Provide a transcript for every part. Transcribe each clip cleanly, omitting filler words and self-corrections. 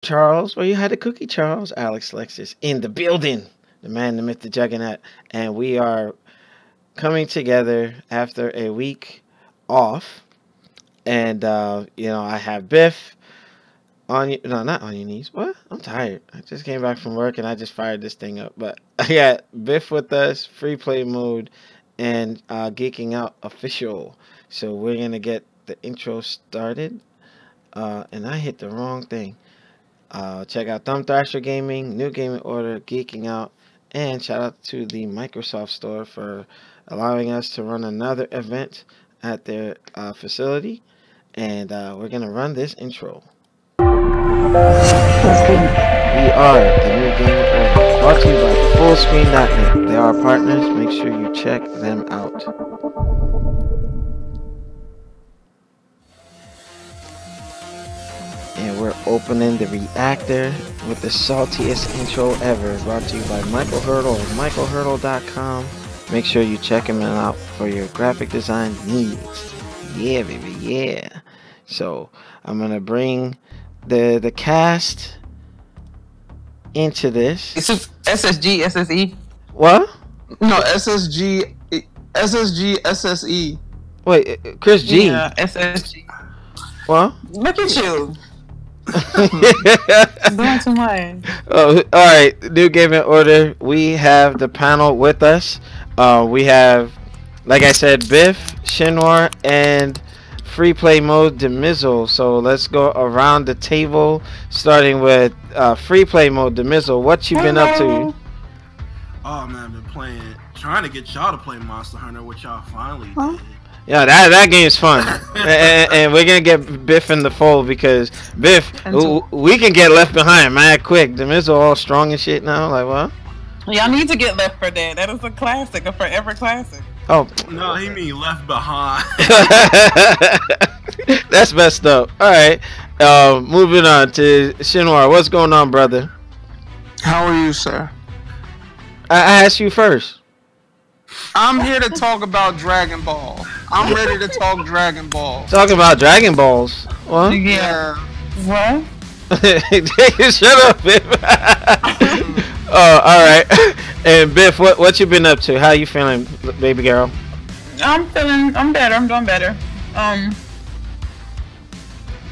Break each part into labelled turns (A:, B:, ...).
A: Charles, where you had the cookie, Charles, Alex Lexus in the building, the man, the myth, the juggernaut, and we are coming together after a week off, and I have Biff on you, no, not on your knees. What? I'm tired. I just came back from work and I just fired this thing up, but I got Biff with us, free play mode, and geeking out official. So we're gonna get the intro started, and I hit the wrong thing. Check out Thumb Thrasher Gaming, New Gaming Order, Geeking Out, and shout out to the Microsoft Store for allowing us to run another event at their facility. And we're going to run this intro. We are the New Gaming Order, brought to you by Fullscreen.net. They are partners. Make sure you check them out. And we're opening the reactor with the saltiest intro ever, brought to you by Michael Hurdle, michaelhurdle.com. Make sure you check him out for your graphic design needs. Yeah, baby, yeah. So I'm gonna bring the cast into this.
B: It's just SSG, SSE.
A: What?
B: No, SSG, SSG, SSE.
A: Wait, Chris G.
B: Yeah, SSG.
A: What?
B: Look at you. Doing too much.
A: Oh, all right. New Gaming Order. We have the panel with us. We have, like I said, Biff, Shinwar, and free play mode Demizzle. So let's go around the table, starting with free play mode Demizzle. What you been up to?
C: Oh man, I've been trying to get y'all to play Monster Hunter, which y'all finally did.
A: Yeah, that game's fun, and we're gonna get Biff in the fold because Biff, we can get left behind mad quick. The Miz all strong and shit now. Like what?
B: Y'all need to get left for that. That is a classic, a forever classic.
A: Oh
C: no, he mean left behind.
A: That's messed up. All right, moving on to Shinwar. What's going on, brother?
D: How are you, sir?
A: I asked you first.
D: I'm here to talk about Dragon Ball. I'm ready to talk Dragon Ball.
A: Talking about Dragon Balls. What?
D: Yeah.
B: What?
A: Shut up, Biff. Oh, all right. And Biff, what you been up to? How you feeling, baby girl?
B: I'm better. I'm doing better.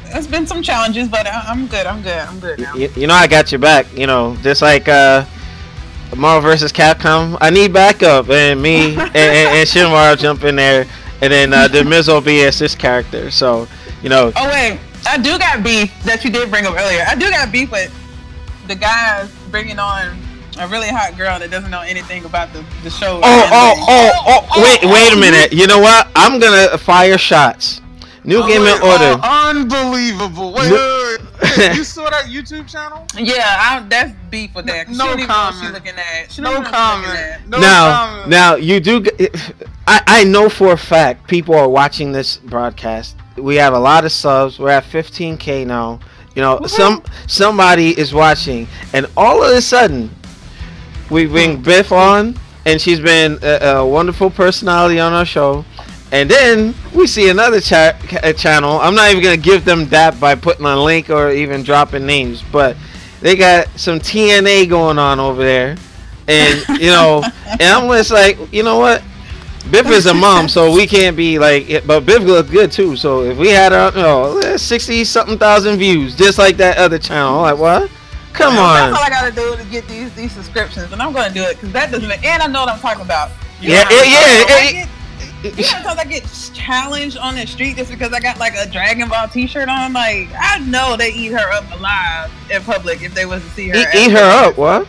B: It's been some challenges, but I'm good. I'm good now.
A: You know I got your back. You know, just like Marvel vs. Capcom, I need backup, and me and Shinwar jump in there, and then the Miz will be assist character. So, you know.
B: Oh wait, I do got beef that you did bring up earlier. I do got beef with the guys bringing on a really hot girl that doesn't know anything about the show.
A: Wait a minute. You know what? I'm gonna fire shots. New Gaming Order.
D: Unbelievable. Wait. You saw that YouTube channel?
B: Yeah, that's beef with that.
D: No comment. No comment.
A: Now you do. I know for a fact people are watching this broadcast. We have a lot of subs. We're at 15K now. You know, somebody is watching, and all of a sudden, we bring Biff on, and she's been a wonderful personality on our show. And then we see another channel. I'm not even gonna give them that by putting a link or even dropping names, but they got some TNA going on over there, and you know, and I'm just like, you know what? Biff is a mom, so we can't be like, but Biff looks good too. So if we had our, 60-something thousand views, just like that other channel, I'm like what? Come on.
B: That's all I gotta do to get these subscriptions, and I'm gonna do it because that doesn't. And I know what I'm talking about.
A: Yeah.
B: Sometimes I get challenged on the street just because I got like a Dragon Ball T-shirt on. Like I know they eat her up alive in public if they was to see her.
A: Eat her up? What?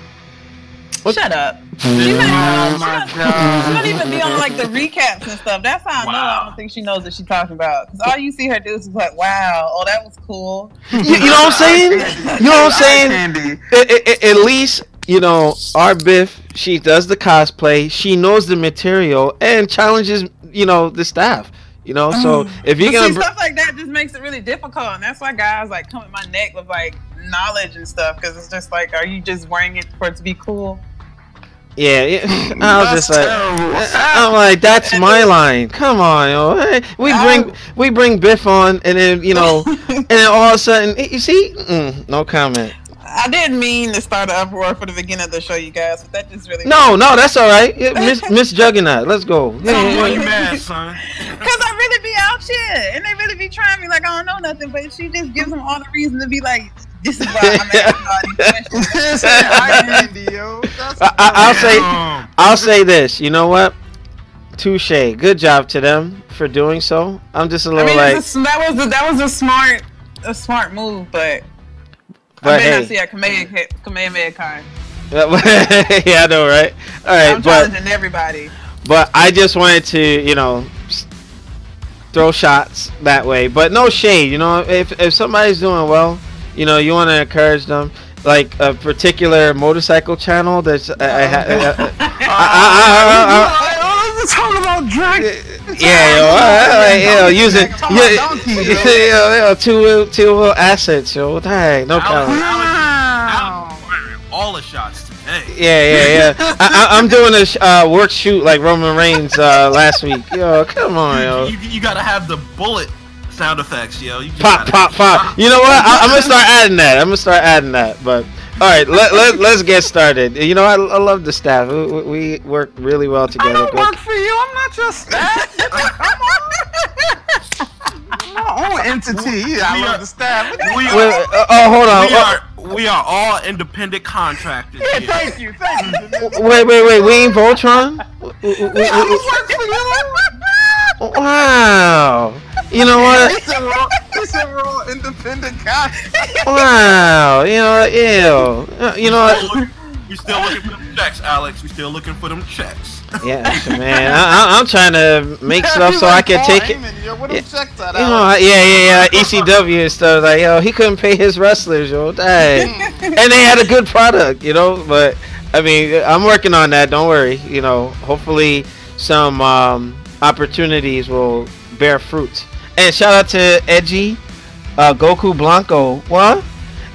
B: Shut up. She don't even be on like the recaps and stuff. That's how I know. I don't think she knows what she's talking about. Because all you see her do is like, wow, oh that was cool.
A: You know what I'm saying? You know what I'm saying? At least. You know, our Biff, she does the cosplay, she knows the material, and challenges, you know, the staff. You know, so if you're gonna
B: stuff like that, just makes it really difficult, and that's why guys like come at my neck with like knowledge and stuff, because it's just like, are you just wearing it for it to be cool?
A: Yeah, I was just like, I'm like, that's my line. Come on, yo. Hey, we bring Biff on, and then and then all of a sudden, you see, no comment.
B: I didn't mean to start an uproar for the beginning of the show, you guys, but that just really.
A: No, that's all right. Miss Juggernaut, let's go.
C: Why you mad, son?
B: Because I really be out here, and they really be trying me like I don't know nothing, but she just gives them all the reason to be like, this is why I'm asking all these questions.
A: I'll say this. You know what? Touche. Good job to them for doing so. I'm just a little like
B: that was a smart move, but I may not see a Kamehameha kind.
A: Yeah, I know, right? All right,
B: I'm challenging everybody.
A: But I just wanted to, throw shots that way. But no shade, if somebody's doing well, you want to encourage them. Like a particular motorcycle channel that's
D: talking about drag.
A: Yeah, using two assets, yo. What the heck? No comment.
C: All the shots today.
A: Yeah. I'm doing a work shoot like Roman Reigns last week. Yo, come on, yo.
C: You gotta have the bullet sound effects, yo. You just
A: pop. You know what? I'm gonna start adding that. But all right, let's get started. I love the staff. We work really well together.
D: I don't work for you. I'm not your staff. Come on. My own entity. I love the staff.
A: Hold on.
C: We are all independent contractors.
D: Yeah, thank you.
A: Wait. We ain't Voltron?
D: I work for you.
A: Wow. You know what?
D: He said we're all independent contractors.
A: Wow. You know what?
C: We still looking for them checks, Alex. We still looking for them checks.
A: Yeah, man. I'm trying to make stuff so I can take it. ECW and stuff like he couldn't pay his wrestlers, yo. Dang. And they had a good product, But I mean, I'm working on that. Don't worry. Hopefully some opportunities will bear fruit. And shout out to Edgy, Goku Blanco. What?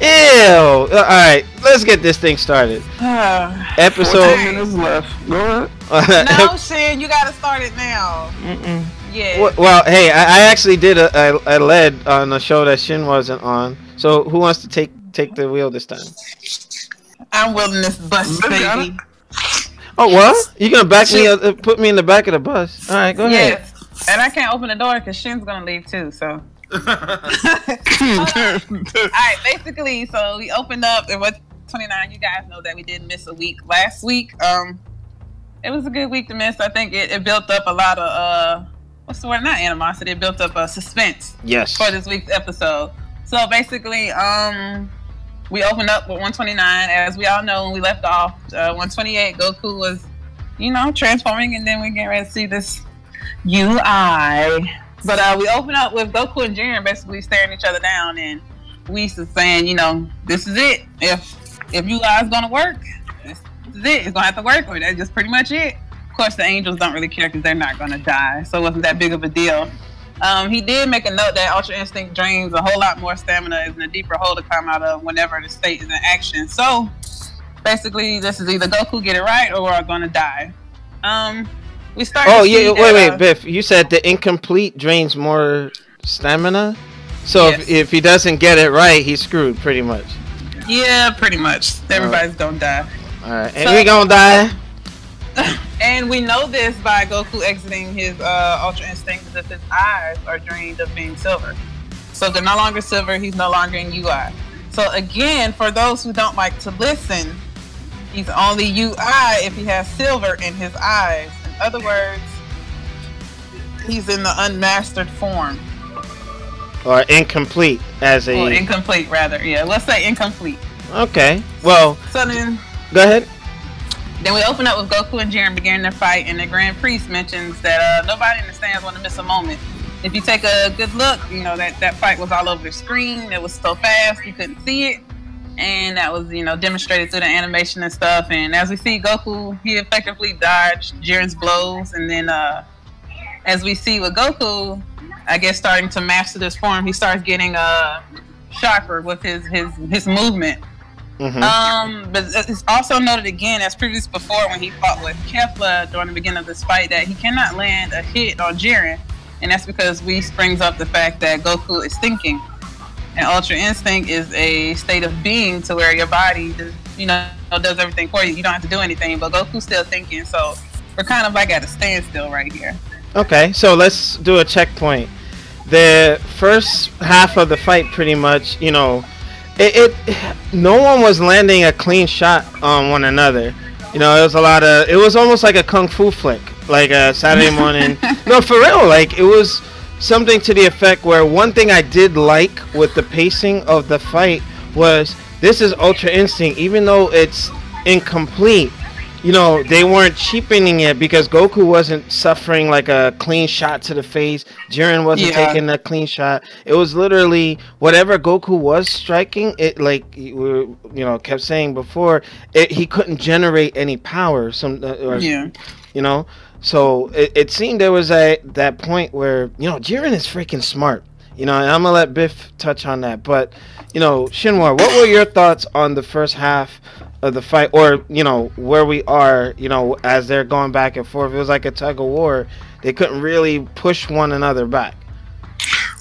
A: Ew. All right, let's get this thing started. Episode.
D: 14 minutes left. Go ahead.
B: No, Shin, you gotta start it now. Yeah.
A: Well, hey, I actually did a lead on a show that Shin wasn't on. So who wants to take the wheel this time?
B: I'm willing this bus, baby.
A: Oh, what? You gonna back me up, put me in the back of the bus? All right, go ahead.
B: Yes. And I can't open the door because Shin's gonna leave too. So. Alright, basically, so we opened up. It was 29. You guys know that we didn't miss a week last week. It was a good week to miss. I think it built up a lot of what's the word? Not animosity. It built up a suspense.
A: Yes.
B: For this week's episode. So basically, we opened up with 129. As we all know, when we left off, 128, Goku was, transforming, and then we get ready to see this UI. But we open up with Goku and Jiren basically staring each other down, and Whis is saying, this is it. If you guys gonna work, this is it. It's gonna have to work, or that's just pretty much it. Of course, the Angels don't really care because they're not gonna die, so it wasn't that big of a deal. He did make a note that Ultra Instinct drains a whole lot more stamina, is in a deeper hole to come out of whenever the state is in action. So basically, this is either Goku get it right or we're gonna die. We start.
A: Oh yeah, wait, Biff. You said the incomplete drains more stamina, so
B: yes.
A: if he doesn't get it right, he's screwed, pretty much.
B: Yeah, pretty much. Everybody's gonna die.
A: All right, and we gonna die.
B: And we know this by Goku exiting his Ultra Instinct, as if his eyes are drained of being silver. So they're no longer silver. He's no longer in UI. So again, for those who don't like to listen, he's only UI if he has silver in his eyes. In other words, he's in the unmastered form.
A: Or incomplete, as a...
B: Well, incomplete, rather. Yeah, let's say incomplete.
A: Okay, well...
B: So then...
A: Go ahead.
B: Then we open up with Goku and Jiren beginning their fight, and the Grand Priest mentions that nobody in the stands want to miss a moment. If you take a good look, that fight was all over the screen. It was so fast, you couldn't see it. And that was, demonstrated through the animation and stuff. And as we see, Goku, he effectively dodged Jiren's blows. And then, as we see with Goku, I guess starting to master this form, he starts getting sharper with his movement. But it's also noted again, as previously before, when he fought with Kefla during the beginning of this fight, that he cannot land a hit on Jiren, and that's because Whis brings up the fact that Goku is thinking, and Ultra Instinct is a state of being to where your body, does everything for you. You don't have to do anything, but Goku's still thinking. So we're kind of like at a standstill right here.
A: Okay, so let's do a checkpoint. The first half of the fight, pretty much, no one was landing a clean shot on one another. It was almost like a kung fu flick, like a Saturday morning. No, for real, like it was something to the effect where one thing I did like with the pacing of the fight was this is Ultra Instinct, even though it's incomplete. They weren't cheapening it because Goku wasn't suffering like a clean shot to the face. Jiren wasn't taking a clean shot. It was literally whatever Goku was striking. It like we kept saying before. He couldn't generate any power. So it seemed there was that point where Jiren is freaking smart. And I'm gonna let Biff touch on that. But Shinwar, what were your thoughts on the first half of the fight, or where we are, as they're going back and forth? It was like a tug of war. They couldn't really push one another back.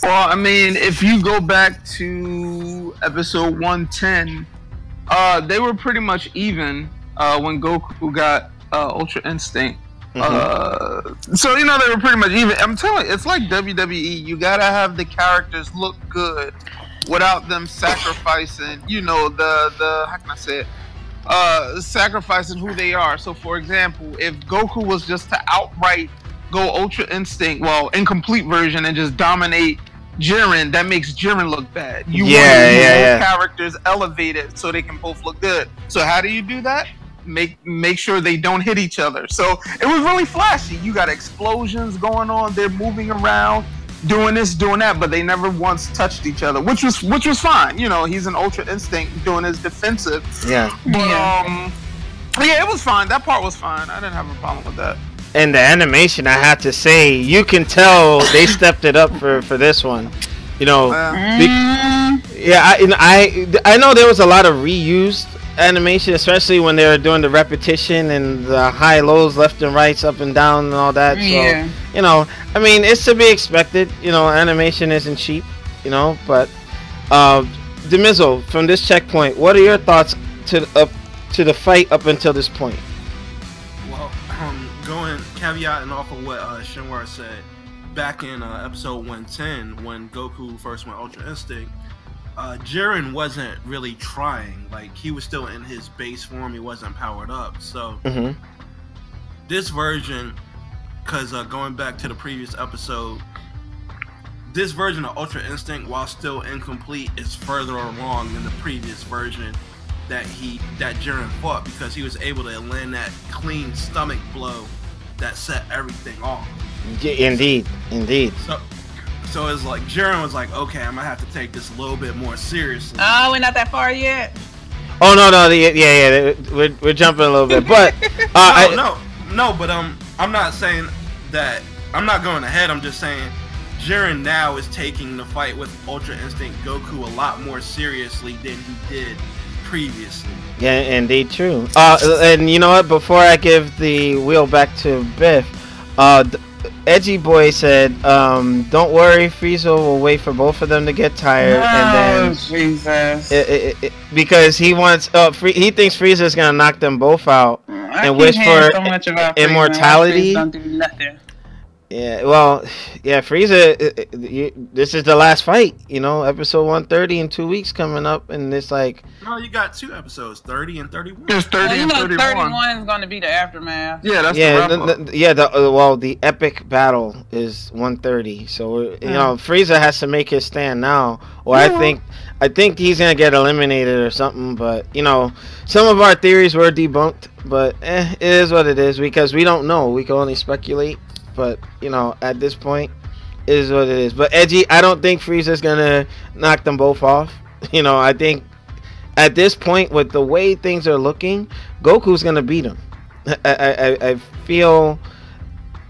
D: Well, I mean, if you go back to episode 110, they were pretty much even when Goku got Ultra Instinct. So they were pretty much even. I'm telling you, it's like WWE. You gotta have the characters look good without them sacrificing, the how can I say it? Sacrificing who they are. So for example, if Goku was just to outright go Ultra Instinct, well, incomplete version, and just dominate Jiren, that makes Jiren look bad. You want both characters elevated so they can both look good. So how do you do that? Make sure they don't hit each other. So it was really flashy. You got explosions going on, they're moving around, doing this, doing that, but they never once touched each other, which was fine. He's an Ultra Instinct doing his defensive. But it was fine. That part was fine. I didn't have a problem with that.
A: And the animation, I have to say, you can tell they stepped it up for this one. I know there was a lot of reused animation, especially when they were doing the repetition and the high lows, left and rights, up and down, and all that. So I mean, it's to be expected. Animation isn't cheap. But Demizzle, from this checkpoint, what are your thoughts to the fight up until this point?
C: Well, going caveating off of what Shinwar said back in episode 110 when Goku first went Ultra Instinct. Jiren wasn't really trying. Like, he was still in his base form. He wasn't powered up. So this version, because going back to the previous episode, this version of Ultra Instinct, while still incomplete, is further along than the previous version that Jiren fought, because he was able to land that clean stomach blow that set everything off.
A: Indeed.
C: So it's like Jiren was like, okay, I'm gonna have to take this a little bit more seriously.
B: Oh, we're not that far yet.
A: Oh no, we're jumping a little bit, but
C: but I'm not saying that. I'm not going ahead. I'm just saying Jiren now is taking the fight with Ultra Instinct Goku a lot more seriously than he did previously.
A: Yeah, indeed, true. And you know what? Before I give the wheel back to Biff, Edgy Boy said, "Don't worry, Frieza will wait for both of them to get tired, and then
B: Jesus,
A: because he wants, he thinks Frieza is gonna knock them both out and wish for immortality."
B: Don't do nothing.
A: Yeah, well, yeah, Frieza. This is the last fight, episode 130 in 2 weeks coming up, and it's like,
C: no, you got 2 episodes, 30 and 31.
D: There's 30 and 31.
B: 31 is going to be the aftermath.
D: Yeah, that's
A: the epic battle is 130. So Frieza has to make his stand now, or I think he's gonna get eliminated or something. But some of our theories were debunked, but it is what it is, because we don't know. We can only speculate. But at this point, it is what it is. But Edgy, I don't think Frieza's gonna knock them both off. I think at this point, with the way things are looking, Goku's gonna beat him. I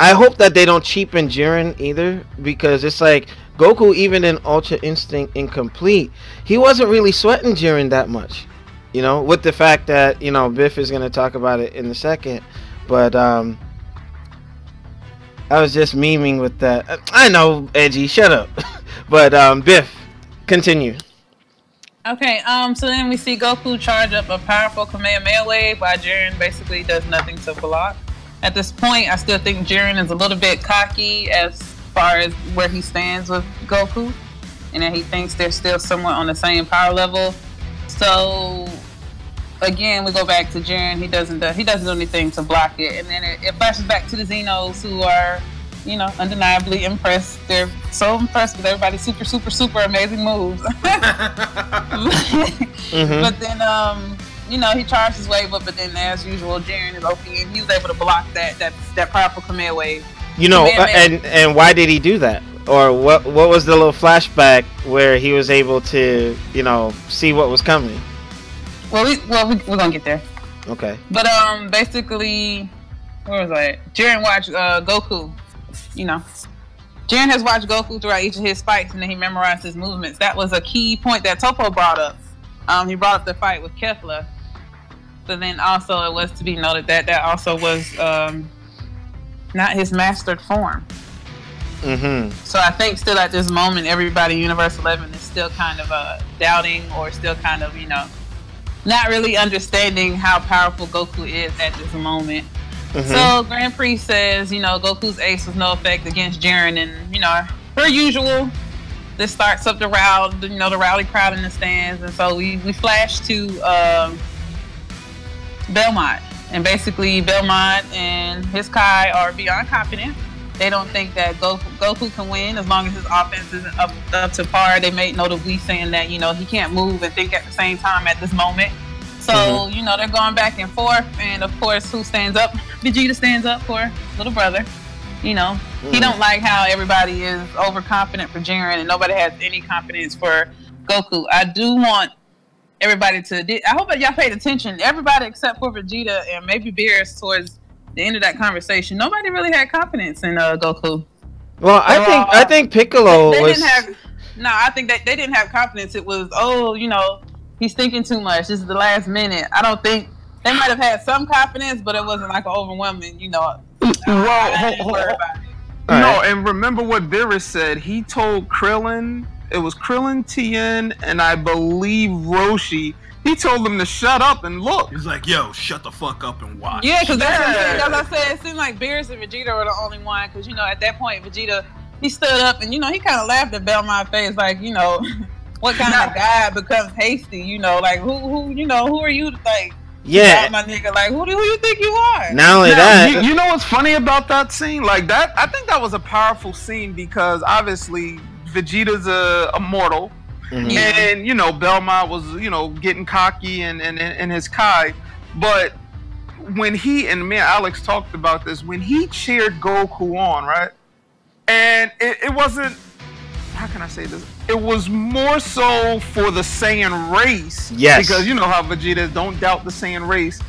A: hope that they don't cheapen Jiren either, because it's like Goku, even in Ultra Instinct Incomplete, he wasn't really sweating Jiren that much. You know, with the fact that, you know, Biff is going to talk about it in a second, but I was just memeing with that. I know, Edgy, shut up. But Biff, continue.
B: Okay, so then we see Goku charge up a powerful Kamehameha wave while Jiren basically does nothing to block. At this point, I still think Jiren is a little bit cocky as far as where he stands with Goku, and that he thinks they're still somewhat on the same power level. So again, we go back to Jiren. He doesn't do anything to block it, and then it flashes back to the Xenos, who are, you know, undeniably impressed. They're so impressed with everybody's super amazing moves. But then, you know, he charged his wave up, but then as usual, Jiren is OP, and he was able to block that powerful Kamehameha wave.
A: You know, and why did he do that? Or what was the little flashback where he was able to, you know, see what was coming?
B: Well, we're gonna get there.
A: Okay.
B: But basically, where was I? Jiren watched Goku. You know, Jiren has watched Goku throughout each of his fights, and then he memorized his movements. That was a key point that Topo brought up. He brought up the fight with Kefla. But then also it was to be noted that also was not his mastered form. So I think still at this moment, everybody in Universe 11 is still kind of doubting, or still kind of, you know, not really understanding how powerful Goku is at this moment. So Grand Prix says, you know, Goku's ace was no effect against Jiren, and, you know, per usual, this starts up the rowdy, you know, the rowdy crowd in the stands, and so we flash to Belmont, and basically Belmont and his Kai are beyond confident. They don't think that Goku can win as long as his offense isn't up to par. They made note of Whis saying that, you know, he can't move and think at the same time at this moment. So, you know, they're going back and forth. And, of course, who stands up? Vegeta stands up for little brother. You know, he don't like how everybody is overconfident for Jiren and nobody has any confidence for Goku. I do want everybody to... I hope that y'all paid attention. Everybody except for Vegeta and maybe Beerus towards the end of that conversation, nobody really had confidence in Goku.
A: Well, I think Piccolo was...
B: I think that they didn't have confidence. It was, oh, you know... He's thinking too much. This is the last minute. I don't think they might have had some confidence, but it wasn't like an overwhelming, you know.
D: Well, and remember what Beerus said. He told Krillin, it was Krillin, Tien, and I believe Roshi. He told them to shut up and look.
C: He's like, yo, shut the fuck up and watch.
B: Yeah, because that's as I said, it seemed like Beerus and Vegeta were the only one. Because, you know, at that point, Vegeta, he stood up and, you know, he kind of laughed at Belmont's face, like, you know. What kind of guy becomes hasty? You know, like who? You know, who are you? Like,
A: yeah,
B: my nigga. Like, who you think you are?
A: Not only that,
D: you know what's funny about that scene? Like that, I think that was a powerful scene because obviously Vegeta's a mortal, and you know Belmont was, you know, getting cocky and his Kai, but when he and me and Alex talked about this, when he cheered Goku on, right, and it wasn't. How can I say this? It was more so for the Saiyan race.
A: Yes.
D: Because you know how Vegeta don't doubt the Saiyan race.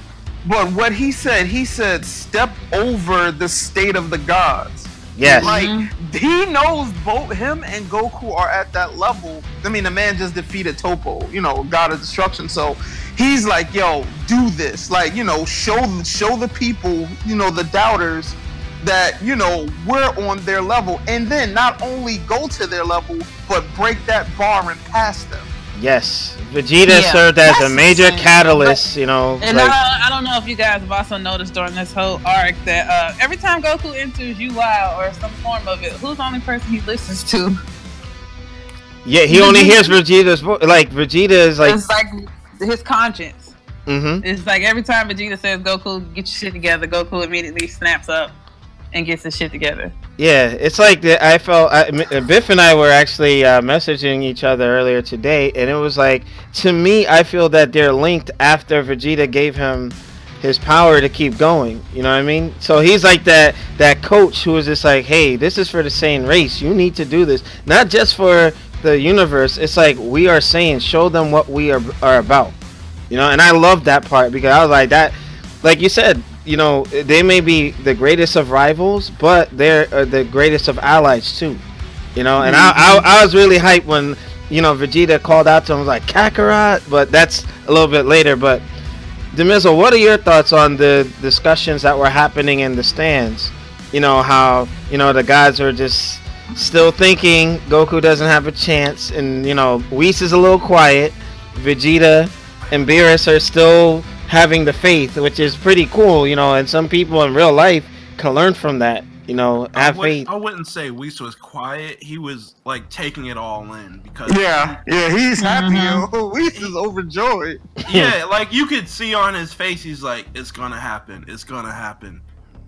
D: But what he said, step over the state of the gods.
A: Yes.
D: Like, he knows both him and Goku are at that level. I mean, the man just defeated Topo, you know, God of Destruction. So he's like, yo, do this. Like, you know, show the people, you know, the doubters, that, you know, we're on their level, and then not only go to their level, but break that bar and pass them.
A: Yes, Vegeta served as a major catalyst, you know.
B: And like, I don't know if you guys have also noticed during this whole arc that every time Goku enters UI or some form of it, who's the only person he listens to?
A: Yeah, he only hears Vegeta's voice. Like, Vegeta is like...
B: It's like his conscience. It's like every time Vegeta says, Goku, get your shit together, Goku immediately snaps up and gets his shit together.
A: Yeah, it's like I felt Biff and I were actually messaging each other earlier today, and it was like, to me, I feel that they're linked after Vegeta gave him his power to keep going. You know what I mean? So he's like that coach who was just like, hey, this is for the Saiyan race. You need to do this, not just for the universe. It's like, we are saying, show them what we are about. You know, and I love that part because I was like that, like you said. You know, they may be the greatest of rivals, but they're the greatest of allies too. You know, and I was really hyped when, you know, Vegeta called out to him, like, Kakarot, but that's a little bit later. But Demizzle, what are your thoughts on the discussions that were happening in the stands? You know, how, you know, the guys are just still thinking Goku doesn't have a chance, and, you know, Whis is a little quiet. Vegeta and Beerus are still having the faith, which is pretty cool, you know, and some people in real life can learn from that, you know, have faith.
C: I wouldn't say Whis was quiet. He was like taking it all in because
D: he's happy. Whis is overjoyed.
C: Yeah, like you could see on his face, he's like, it's gonna happen. It's gonna happen.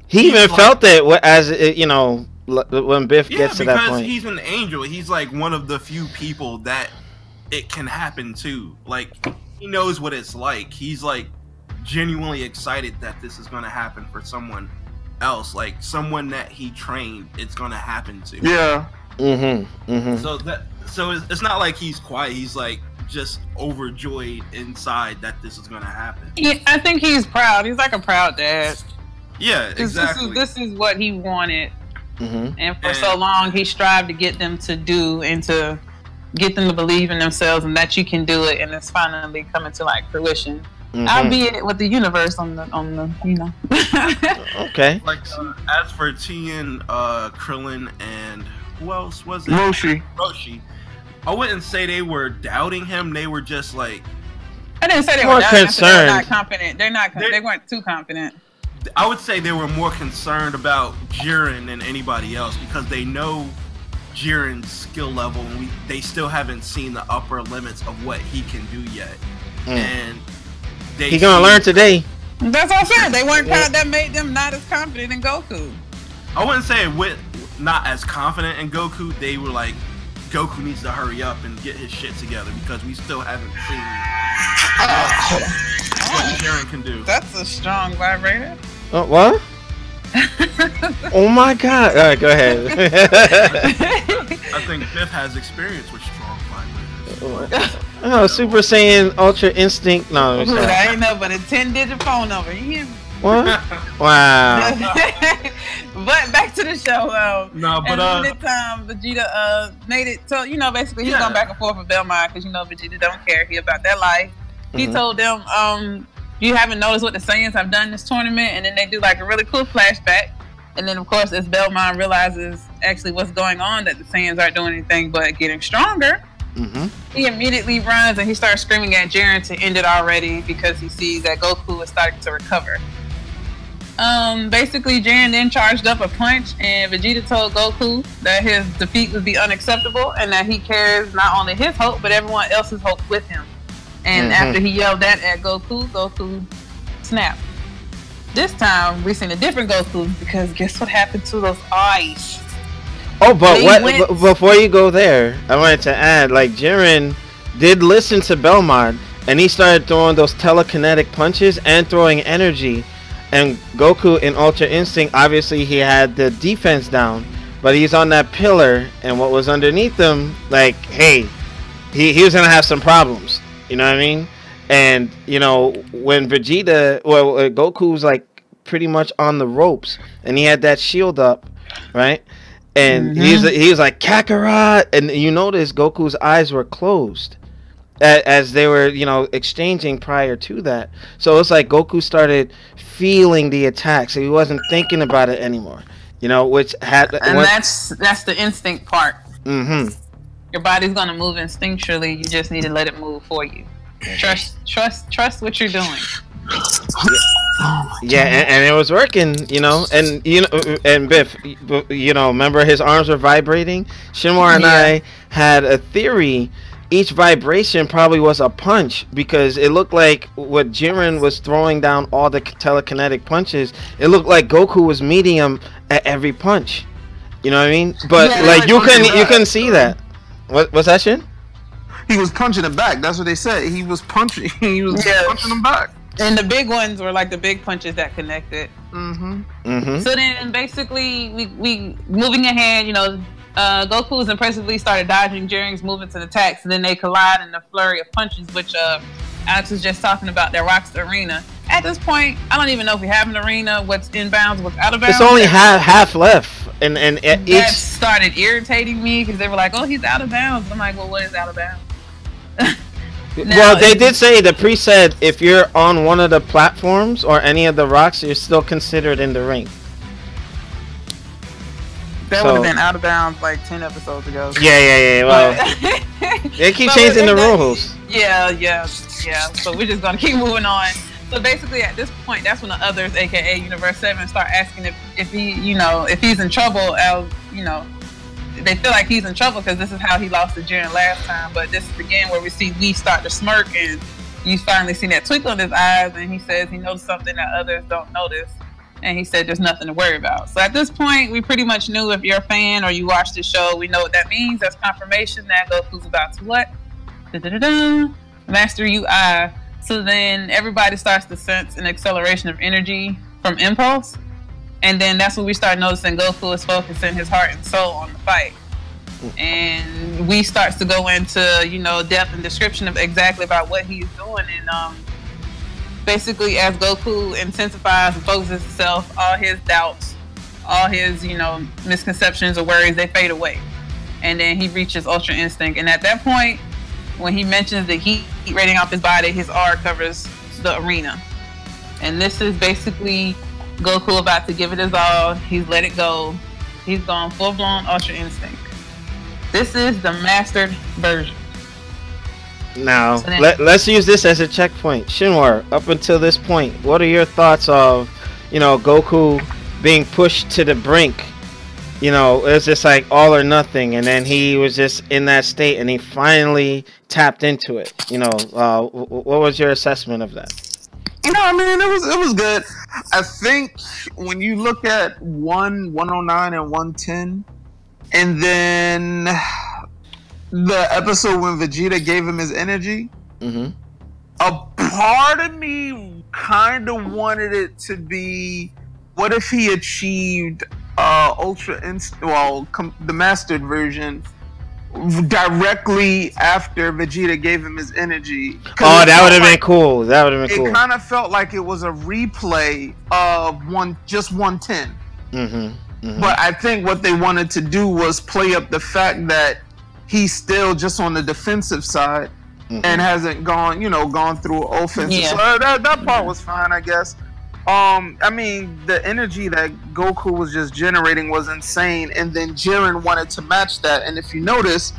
A: He even felt it as you know, when Biff gets to that point.
C: Because he's an angel. He's like one of the few people that it can happen to. Like, he knows what it's like. He's like genuinely excited that this is gonna happen for someone else, like someone that he trained. It's gonna happen to.
D: Yeah.
C: So it's not like he's quiet. He's like just overjoyed inside that this is gonna happen.
B: Yeah, I think he's proud. He's like a proud dad.
C: Yeah, exactly.
B: This is what he wanted, and for so long he strived to get them to do and to get them to believe in themselves and that you can do it, and it's finally coming to like fruition. Albeit with the universe on the you know.
A: Okay.
C: Like as for Tien, Krillin, and who else was it? Roshi. I wouldn't say they were doubting him. They were just like,
B: I didn't say they
A: more
B: were doubting him,
A: concerned.
B: they're not confident. They weren't too confident.
C: I would say they were more concerned about Jiren than anybody else because they know Jiren's skill level, and they still haven't seen the upper limits of what he can do yet. And
A: he's gonna learn today.
B: That's what I'm saying. They weren't that made them not as confident in Goku.
C: I wouldn't say not as confident in Goku. They were like, Goku needs to hurry up and get his shit together because we still haven't seen what Jiren can do.
B: That's a strong vibrator.
A: What? Oh my god. Alright, go ahead.
C: I think Biff has experience with strong vibrators.
A: Oh, Super Saiyan Ultra Instinct. No,
B: I ain't know but a 10-digit phone number. You hear me?
A: What? Wow.
B: But back to the show.
C: No, but
B: at the time, Vegeta made it. So, you know, basically he's going back and forth with Belmont because, you know, Vegeta don't care. He about that life. He told them, you haven't noticed what the Saiyans have done this tournament, and then they do like a really cool flashback. And then, of course, as Belmont realizes actually what's going on, that the Saiyans aren't doing anything but getting stronger, he immediately runs and he starts screaming at Jiren to end it already because he sees that Goku is starting to recover. Basically, Jiren then charged up a punch, and Vegeta told Goku that his defeat would be unacceptable and that he carries not only his hope, but everyone else's hope with him. And after he yelled that at Goku snapped. This time, we've seen a different Goku because guess what happened to those eyes?
A: Oh, but before you go there, I wanted to add, like, Jiren did listen to Belmont, and he started throwing those telekinetic punches and throwing energy. And Goku in Ultra Instinct, obviously he had the defense down, but he's on that pillar, and what was underneath him, like, hey, he was gonna have some problems. You know what I mean? And, you know, when Goku's like pretty much on the ropes, and he had that shield up, right? And he was like, Kakarot! And you notice Goku's eyes were closed as they were, you know, exchanging prior to that. So it's like Goku started feeling the attack, so he wasn't thinking about it anymore. You know, which had...
B: And that's the instinct part. Your body's gonna move instinctually. You just need to let it move for you. Trust what you're doing.
A: Yeah, and it was working, you know. And you know, and Biff, you know, remember his arms were vibrating. Shinwar and I had a theory. Each vibration probably was a punch because it looked like what Jiren was throwing down all the telekinetic punches. It looked like Goku was meeting him at every punch. You know what I mean? But like you couldn't see that. What's that shit?
D: He was punching him back. That's what they said. He was punching. He was punching him back.
B: And the big ones were like the big punches that connected. So then basically we moving ahead. You know, Goku's impressively started dodging Jiren's movements and attacks, and then they collide in a flurry of punches, which Alex was just talking about. That rocks the arena. At this point, I don't even know if we have an arena. What's inbounds? What's out of bounds?
A: It's only half left, and
B: that started irritating me because they were like, "Oh, he's out of bounds." I'm like, "Well, what is out of bounds?"
A: Well, they did say the priest said if you're on one of the platforms or any of the rocks, you're still considered in the ring.
B: That would have been out of bounds like 10 episodes ago.
A: Yeah. Well, they keep changing the rules.
B: Yeah. So we're just gonna keep moving on. So basically, at this point, that's when the others, aka Universe 7, start asking if he, if he's in trouble. They feel like he's in trouble because this is how he lost to Jiren last time. But this is again where we see Lee start to smirk, and you finally see that twinkle in his eyes, and he says he noticed something that others don't notice. And he said there's nothing to worry about. So at this point, we pretty much knew, if you're a fan or you watch the show, we know what that means. That's confirmation that Goku's about to what? Master UI. So then everybody starts to sense an acceleration of energy from Impulse. And then that's when we start noticing Goku is focusing his heart and soul on the fight. And we starts to go into, depth and description of exactly about what he's doing. And basically, as Goku intensifies and focuses himself, all his doubts, all his, misconceptions or worries, they fade away. And then he reaches Ultra Instinct. And at that point, when he mentions the heat radiating off his body, his aura covers the arena. And this is basically Goku about to give it his all. He's let it go. He's gone full-blown Ultra Instinct. This is the mastered version.
A: Now, let's use this as a checkpoint. Shinwar, up until this point, what are your thoughts of, Goku being pushed to the brink? It was just like all or nothing, and then he was just in that state, and he finally tapped into it. What was your assessment of that?
D: It was good. I think when you look at 109 and 110, and then the episode when Vegeta gave him his energy, a part of me kind of wanted it to be, what if he achieved the mastered version directly after Vegeta gave him his energy?
A: Oh, that would have been cool.
D: It kind of felt like it was a replay of 110. But I think what they wanted to do was play up the fact that he's still just on the defensive side and hasn't gone through offensive.
B: Yeah.
D: So that part was fine, I guess. The energy that Goku was just generating was insane, and then Jiren wanted to match that. And if you notice,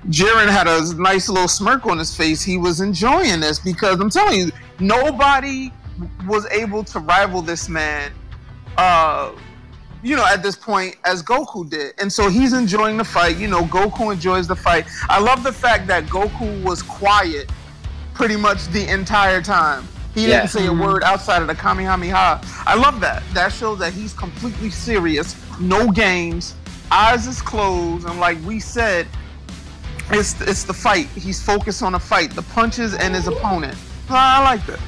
D: Jiren had a nice little smirk on his face. He was enjoying this because I'm telling you, nobody was able to rival this man, at this point as Goku did. And so he's enjoying the fight. Goku enjoys the fight. I love the fact that Goku was quiet pretty much the entire time. He didn't say a word outside of the Kamehameha. I love that. That shows that he's completely serious. No games. Eyes is closed. And like we said, it's the fight. He's focused on the fight, the punches and his opponent. I like that.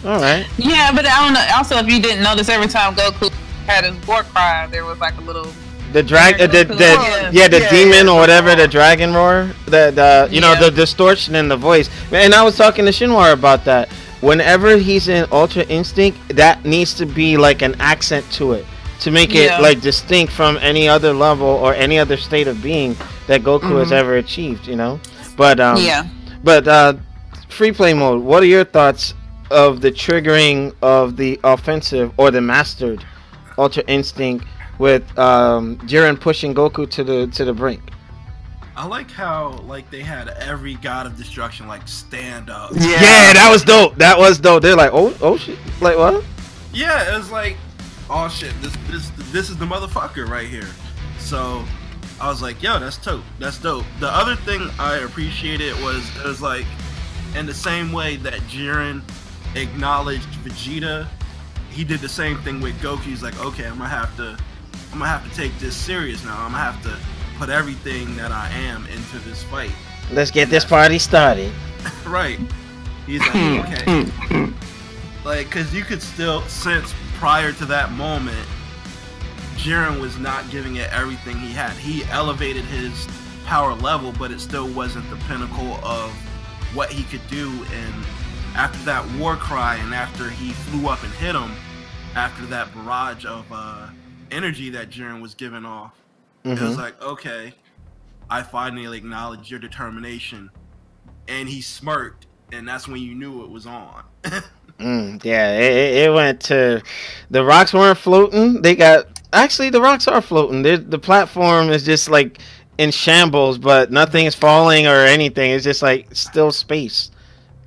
A: All right.
B: Yeah, but I don't know. Also, if you didn't notice, every time Goku had his war cry, there was like a little...
A: The demon or whatever, the dragon roar, the distortion in the voice. And I was talking to Shinwar about that. Whenever he's in Ultra Instinct, that needs to be like an accent to it to make it like distinct from any other level or any other state of being that Goku has ever achieved. But free play mode. What are your thoughts of the triggering of the offensive or the mastered Ultra Instinct with Jiren pushing Goku to the brink?
C: I like how they had every god of destruction stand up.
A: Yeah, that was dope. They're like, oh shit, like what?
C: Yeah, it was like, oh shit, this is the motherfucker right here. So I was like, yo, that's dope. The other thing I appreciated was it was like, in the same way that Jiren acknowledged Vegeta, he did the same thing with Goku. He's like, okay, I'm gonna have to take this serious now. I'm gonna have to put everything that I am into this fight.
A: Let's get this party started.
C: Right. He's like, okay. Because you could still sense prior to that moment, Jiren was not giving it everything he had. He elevated his power level, but it still wasn't the pinnacle of what he could do. And after that war cry, and after he flew up and hit him, after that barrage of energy that Jiren was giving off, it was like, okay, I finally acknowledge your determination. And he smirked, and that's when you knew it was on.
A: Yeah, it went to the rocks weren't floating. They got actually the rocks are floating. The platform is just like in shambles, but nothing is falling or anything. It's just like still space.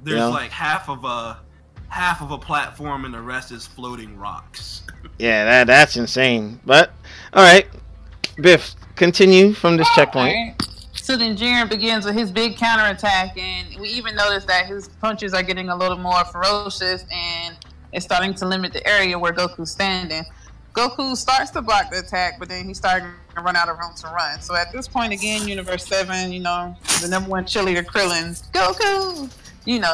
C: There's like half of a platform, and the rest is floating rocks.
A: Yeah, that's insane. But all right, Biff, continue from this checkpoint.
B: Right. So then Jiren begins with his big counterattack, and we even notice that his punches are getting a little more ferocious, and it's starting to limit the area where Goku's standing. Goku starts to block the attack, but then he's starting to run out of room to run. So at this point, again, Universe 7, the #1 cheerleader Krillin, Goku!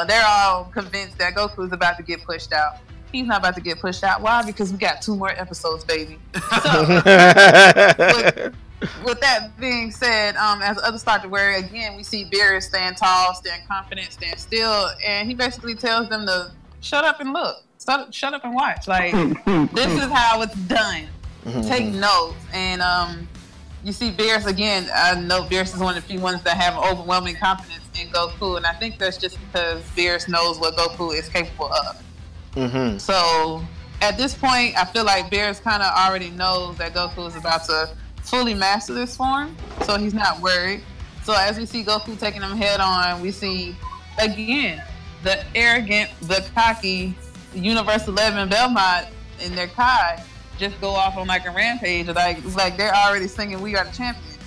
B: They're all convinced that Goku's about to get pushed out. He's not about to get pushed out. Why? Because we got 2 more episodes, baby. So, with that being said, as others start to worry, again, we see Beerus stand tall, stand confident, stand still, and he basically tells them to shut up and look. Shut up and watch. Like, this is how it's done. Take notes. And you see Beerus again. I know Beerus is one of the few ones that have overwhelming confidence in Goku, and I think that's just because Beerus knows what Goku is capable of. So at this point, I feel like Beerus kind of already knows that Goku is about to fully master this form, so he's not worried. So as we see Goku taking him head on, we see again the arrogant, the cocky Universe 11 Belmont and their Kai just go off on like a rampage. Like they're already singing "We Are the Champions."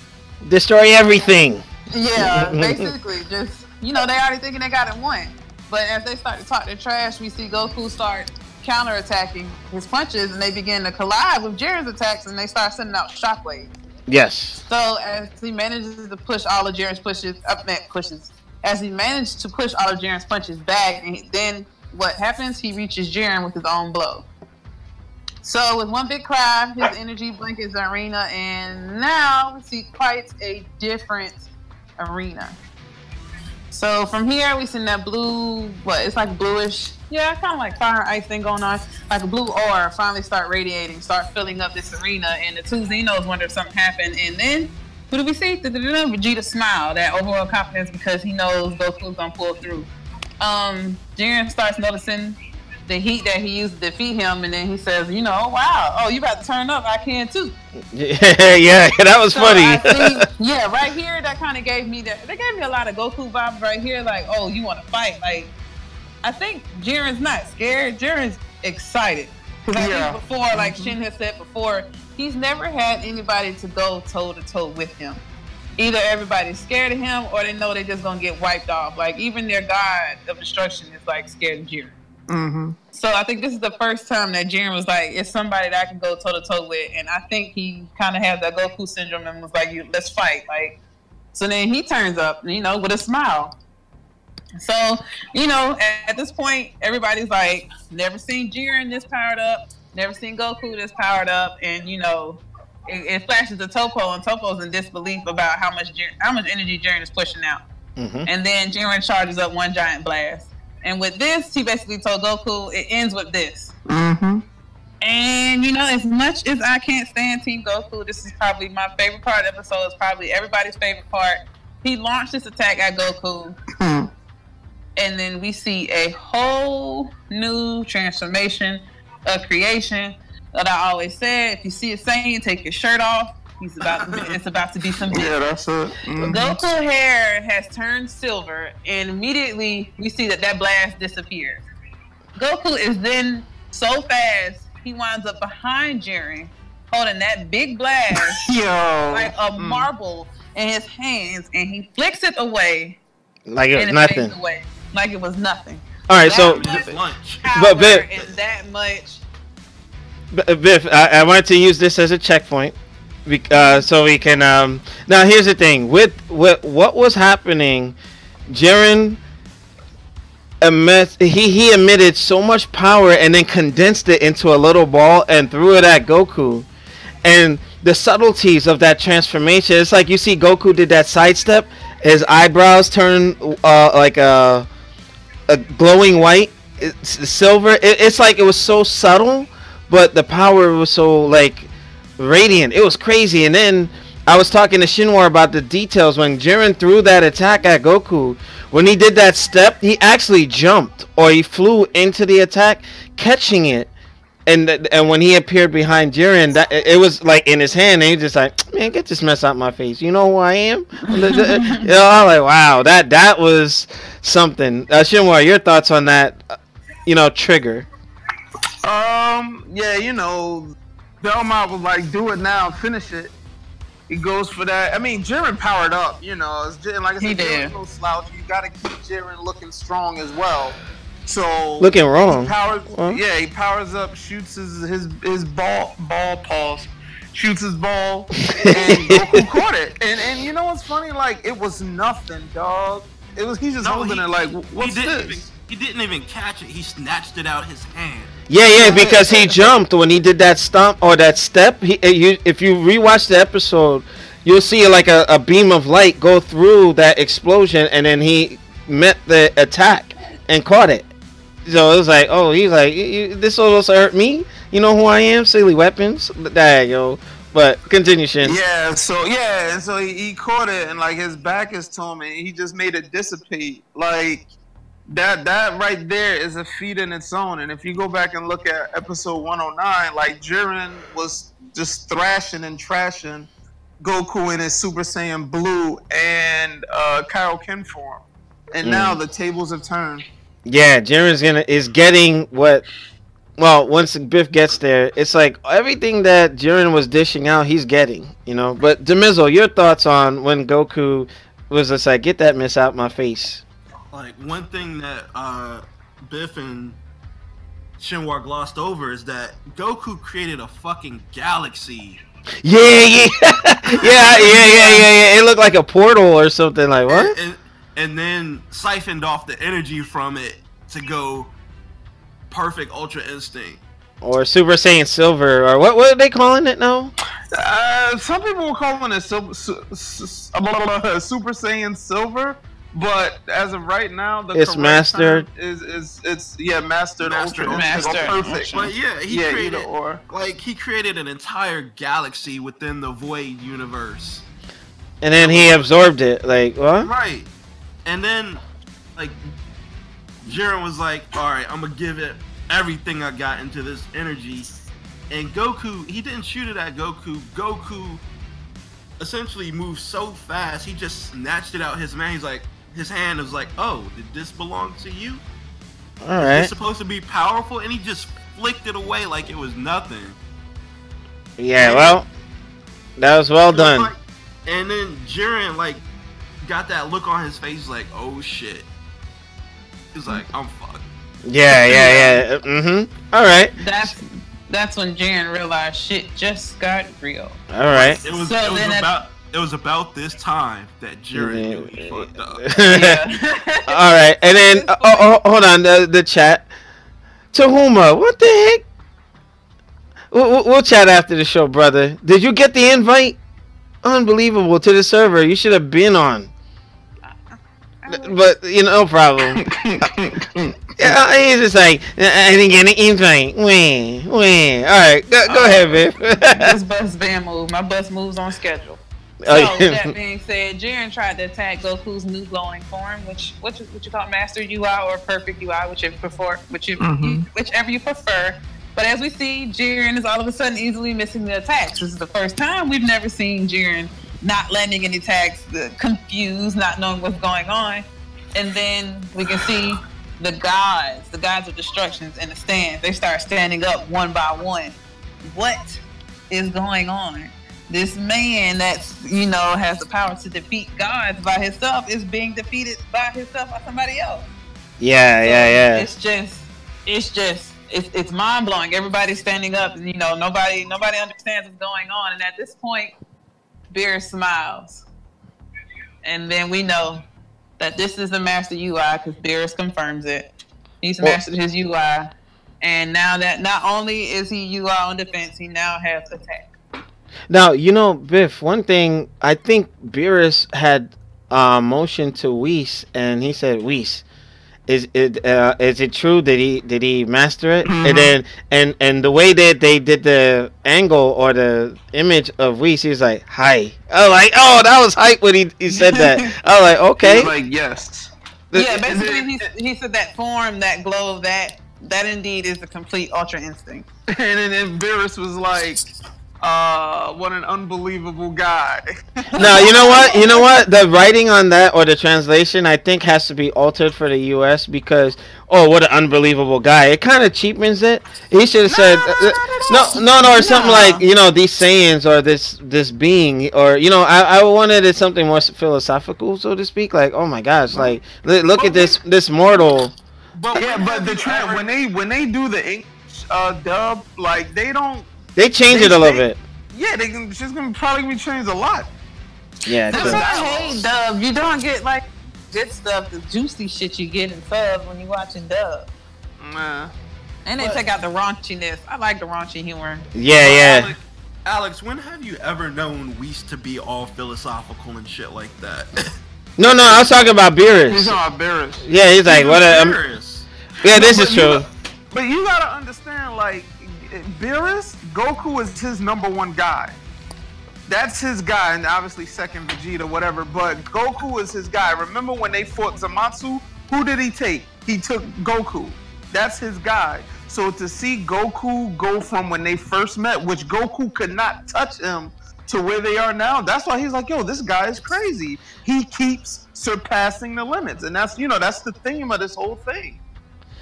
A: Destroy everything.
B: Yeah, basically, just they already thinking they got it won. But as they start to talk their trash, we see Goku start counter-attacking his punches, and they begin to collide with Jiren's attacks, and they start sending out shockwaves.
A: Yes.
B: So as he manages to push all of Jiren's as he managed to push all of Jiren's punches back, and then what happens? He reaches Jiren with his own blow. So with one big cry, his energy blankets the arena, and now we see quite a different arena. So from here, we see that blue, it's like bluish, kind of like fire and ice thing going on, like a blue aura finally start radiating, start filling up this arena, and the 2 Xenos wonder if something happened, and then, who do we see? Vegeta smile, that overall confidence because he knows Goku's gonna pull through. Jiren starts noticing the heat that he used to defeat him, and then he says, "Oh wow, you about to turn up? I can too."
A: Yeah, that was funny.
B: Right here, that kind of gave me that. They gave me a lot of Goku vibes right here. Like, oh, you want to fight? Like, I think Jiren's not scared. Jiren's excited because I think before, like Shin has said before, he's never had anybody to go toe to toe with him. Either everybody's scared of him, or they know they're just gonna get wiped off. Like even their god of destruction is like scared of Jiren. So I think this is the first time that Jiren was like, it's somebody that I can go toe to toe with, and I think he kind of had that Goku syndrome and was like, let's fight. Like, so then he turns up, with a smile. So, at this point, everybody's like, never seen Jiren this powered up, never seen Goku this powered up, and it flashes to Toppo, and Toppo's in disbelief about how much energy Jiren is pushing out. And then Jiren charges up one giant blast. And with this, he basically told Goku, it ends with this. And, as much as I can't stand Team Goku, this is probably my favorite part of the episode. It's probably everybody's favorite part. He launched this attack at Goku. And then we see a whole new transformation, a creation that I always said, if you see a Saiyan, take your shirt off. It's about to be some business.
D: Yeah, that's it.
B: Goku hair has turned silver, and immediately we see that blast disappears. Goku is then so fast, he winds up behind Jiren, holding that big blast like a marble in his hands, and he flicks it away.
A: Like it was nothing.
B: Like it was nothing.
A: All right, so
B: Biff, and that much.
A: Biff, I wanted to use this as a checkpoint. So we can now here's the thing with what was happening. Jiren he emitted so much power and then condensed it into a little ball and threw it at Goku, and the subtleties of that transformation, it's like you see Goku did that sidestep, his eyebrows turn like a glowing white, silver. It's like it was so subtle, but the power was so like radiant. It was crazy. And then I was talking to Shinwar about the details when Jiren threw that attack at Goku. When he did that step, he actually jumped or he flew into the attack, catching it. And when he appeared behind Jiren, that it was like in his hand, and he just like, man, get this mess out my face. You know who I am? I'm like, wow, that was something. Shinwar, your thoughts on that? Trigger.
D: Yeah, Belmont was like, do it now, finish it. He goes for that. I mean, Jiren powered up, like I said, Jiren's no slouch. You gotta keep Jiren looking strong as well. So
A: looking wrong.
D: He powers up, shoots his ball pause, shoots his ball, and Goku caught it. And you know what's funny? Like, it was nothing, dog. He's just holding it like, what's this?
C: He didn't even catch it. He snatched it out his hand.
A: Yeah, because he jumped when he did that stomp or that step. If you rewatch the episode, you'll see like a beam of light go through that explosion, and then he met the attack and caught it. So it was like, oh, he's like, this will also hurt me. You know who I am? Silly weapons. Yo. But continue, Shin.
D: Yeah, so he caught it, and like his back is to him, and he just made it dissipate. Like that right there is a feat in its own. And if you go back and look at episode 109, like Jiren was just thrashing and trashing Goku in his Super Saiyan Blue and Kaioken form, and now the tables have turned. Yeah,
A: Jiren's is getting what. Well, once Biff gets there, it's like everything that Jiren was dishing out, he's getting, But Demizzle, your thoughts on when Goku was just like, get that mess out my face?
C: Like, one thing that Biff and Shinwar glossed over is that Goku created a fucking galaxy.
A: Yeah. It looked like a portal or something. Like, what?
C: And then siphoned off the energy from it to go perfect Ultra Instinct.
A: Or Super Saiyan Silver, or what are they calling it now?
D: Some people were calling it Super Saiyan Silver, but as of right now,
A: it's mastered.
D: Mastered Ultra perfect.
C: But he created an entire galaxy within the Void universe,
A: and then he absorbed it. Like, what?
C: Right, and then like Jiren was like, all right, I'm gonna give it everything I got into this energy. And Goku, he didn't shoot it at Goku. Goku essentially moved so fast, he just snatched it out his man. He's like, his hand was like, oh, did this belong to you?
A: Alright.
C: It's supposed to be powerful, and he just flicked it away like it was nothing.
A: Yeah, well, that was well done.
C: Like, and then Jiren, like, got that look on his face, like, oh shit. He's like, I'm fucked.
A: Yeah. Mm-hmm. Alright.
B: That's when Jiren realized shit just got real.
A: Alright.
C: It was about this time that Jiren really fucked up.
B: Yeah.
A: Alright, and then hold on, the chat. Tahuma, what the heck? We'll chat after the show, brother. Did you get the invite? Unbelievable, to the server. You should have been on. But no problem. He's just like, I didn't get an invite. When? All right, go ahead, babe.
B: This bus van move. My bus moves on schedule. So that being said, Jiren tried to attack Goku's new glowing form, which you call Master UI or Perfect UI, whichever you prefer. But as we see, Jiren is all of a sudden easily missing the attacks. This is the first time we've never seen Jiren not landing any attacks, confused, not knowing what's going on. And then we can see the gods of destructions in the stands. They start standing up one by one. What is going on? This man that's, has the power to defeat gods by himself is being defeated by himself by somebody else.
A: Yeah.
B: It's mind blowing. Everybody's standing up, and nobody understands what's going on. And at this point, Beer smiles, and then we know that this is the Master UI because Beerus confirms it. He's mastered his UI, and now that not only is he UI on defense, he now has attack.
A: Now, Biff, one thing, I think Beerus had motion to Whis, and he said Whis. is it true? Did he master it?
D: Mhm.
A: And then and the way that they did the angle or the image of Whis, he was like, "Hi." I was like, "Oh, that was hype when he said that." I was like, "Okay."
D: Like, yes.
B: Yeah, basically he said that form, that glow, that indeed is the complete Ultra Instinct.
D: And then Beerus was like, what an unbelievable guy.
A: No, you know what? You know what? The writing on that or the translation, I think, has to be altered for the U.S. because, oh, what an unbelievable guy! It kind of cheapens it. He should have said, no, or something like, you know, these sayings or this being, or you know, I wanted it something more philosophical, so to speak. Like, oh my gosh, like look at this mortal.
C: But
D: Yeah, but when they do the English dub, like
A: They change it a little bit.
D: Yeah, it's just gonna probably be changed a lot.
A: Yeah.
B: That's
A: So,
B: why I hate dub. You don't get like good stuff, the juicy shit you get in subs when you're watching dub.
D: Nah.
B: And they take out the raunchiness. I like the raunchy humor.
A: yeah.
C: Alex, when have you ever known Whis to be all philosophical and shit like that?
A: No, I was talking about
D: He's
A: Beerus.
D: not Beerus.
A: Yeah, he's like, what a.
C: Serious.
A: Yeah, this is true.
D: But you gotta understand, like, Beerus, Goku is his #1 guy. That's his guy, and obviously second Vegeta, whatever. But Goku is his guy. Remember when they fought Zamasu? Who did he take? He took Goku. That's his guy. So to see Goku go from when they first met, which Goku could not touch him, to where they are now, that's why he's like, yo, this guy is crazy. He keeps surpassing the limits, and that's the theme of this whole thing.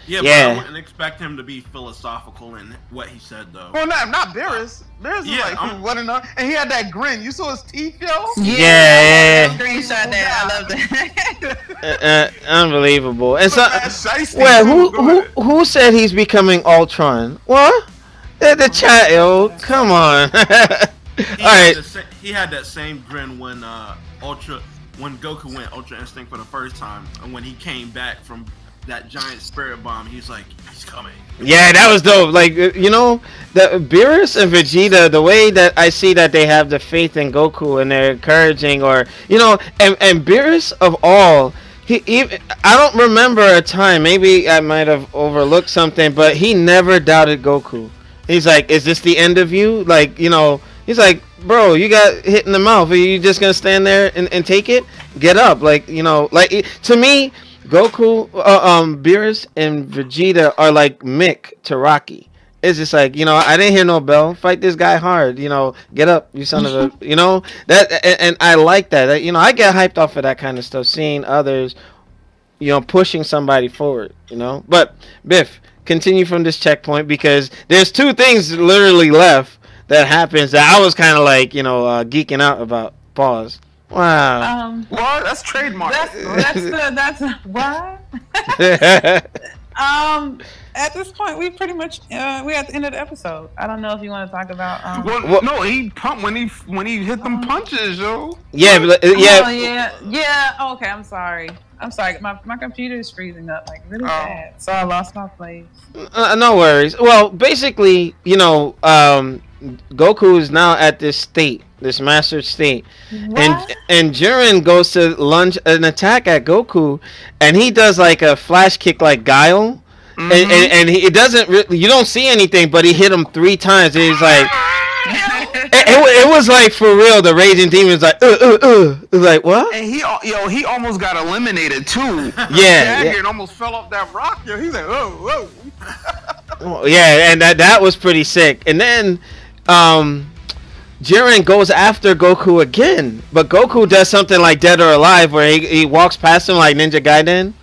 C: Yeah,
A: Yeah.
C: but I wouldn't expect him to be philosophical in what he said, though.
D: Well, not Beerus. Beerus is
C: Yeah,
D: like, what enough? And he had that grin. You saw his teeth, yo?
A: Yeah.
B: Screenshot that. I love that.
A: Unbelievable. And so,
D: Shiesty
A: well,
D: too,
A: who said he's becoming Ultron? What? The chat, yo. Come on. All right.
C: He had that same grin when Goku went Ultra Instinct for the first time, and when he came back from that giant spirit bomb, he's like, he's coming.
A: Yeah, that was dope. Like, you know, the Beerus and Vegeta, the way that I see that they have the faith in Goku and they're encouraging, or you know, and Beerus of all, I don't remember a time. Maybe I might have overlooked something, but he never doubted Goku. He's like, "Is this the end of you?" Like, you know, he's like, "Bro, you got hit in the mouth. Are you just gonna stand there and take it? Get up!" Like, you know, like to me. Goku, Beerus, and Vegeta are like Mick to Rocky. It's just like, you know, I didn't hear no bell. Fight this guy hard. You know, get up, you son of a. You know that, and I like that. You know, I get hyped off of that kind of stuff. Seeing others, you know, pushing somebody forward. You know, but Biff, continue from this checkpoint because there's two things literally left that happens that I was kind of like, you know, geeking out about. Pause. Wow.
D: Well, that's trademark.
B: That's what? At this point, we pretty much we're at the end of the episode. I don't know if you want to talk about.
D: Well, no, he pumped when he hit them punches, yo.
A: Yeah, yeah.
B: Oh, yeah. Okay, I'm sorry. My computer is freezing up like really bad, so I lost my place.
A: No worries. Well, basically, you know, Goku is now at this state, this mastered state, and Jiren goes to lunge an attack at Goku, and he does like a flash kick like Guile, and he doesn't really, you don't see anything, but he hit him 3 times, and he's like. It was like for real. The raging demon's like, It was like what?
D: And he almost got eliminated too.
A: Yeah,
D: and almost fell off that rock. Yo, he's like, whoa.
A: Yeah, and that was pretty sick. And then, Jiren goes after Goku again, but Goku does something like Dead or Alive, where he walks past him like Ninja Gaiden,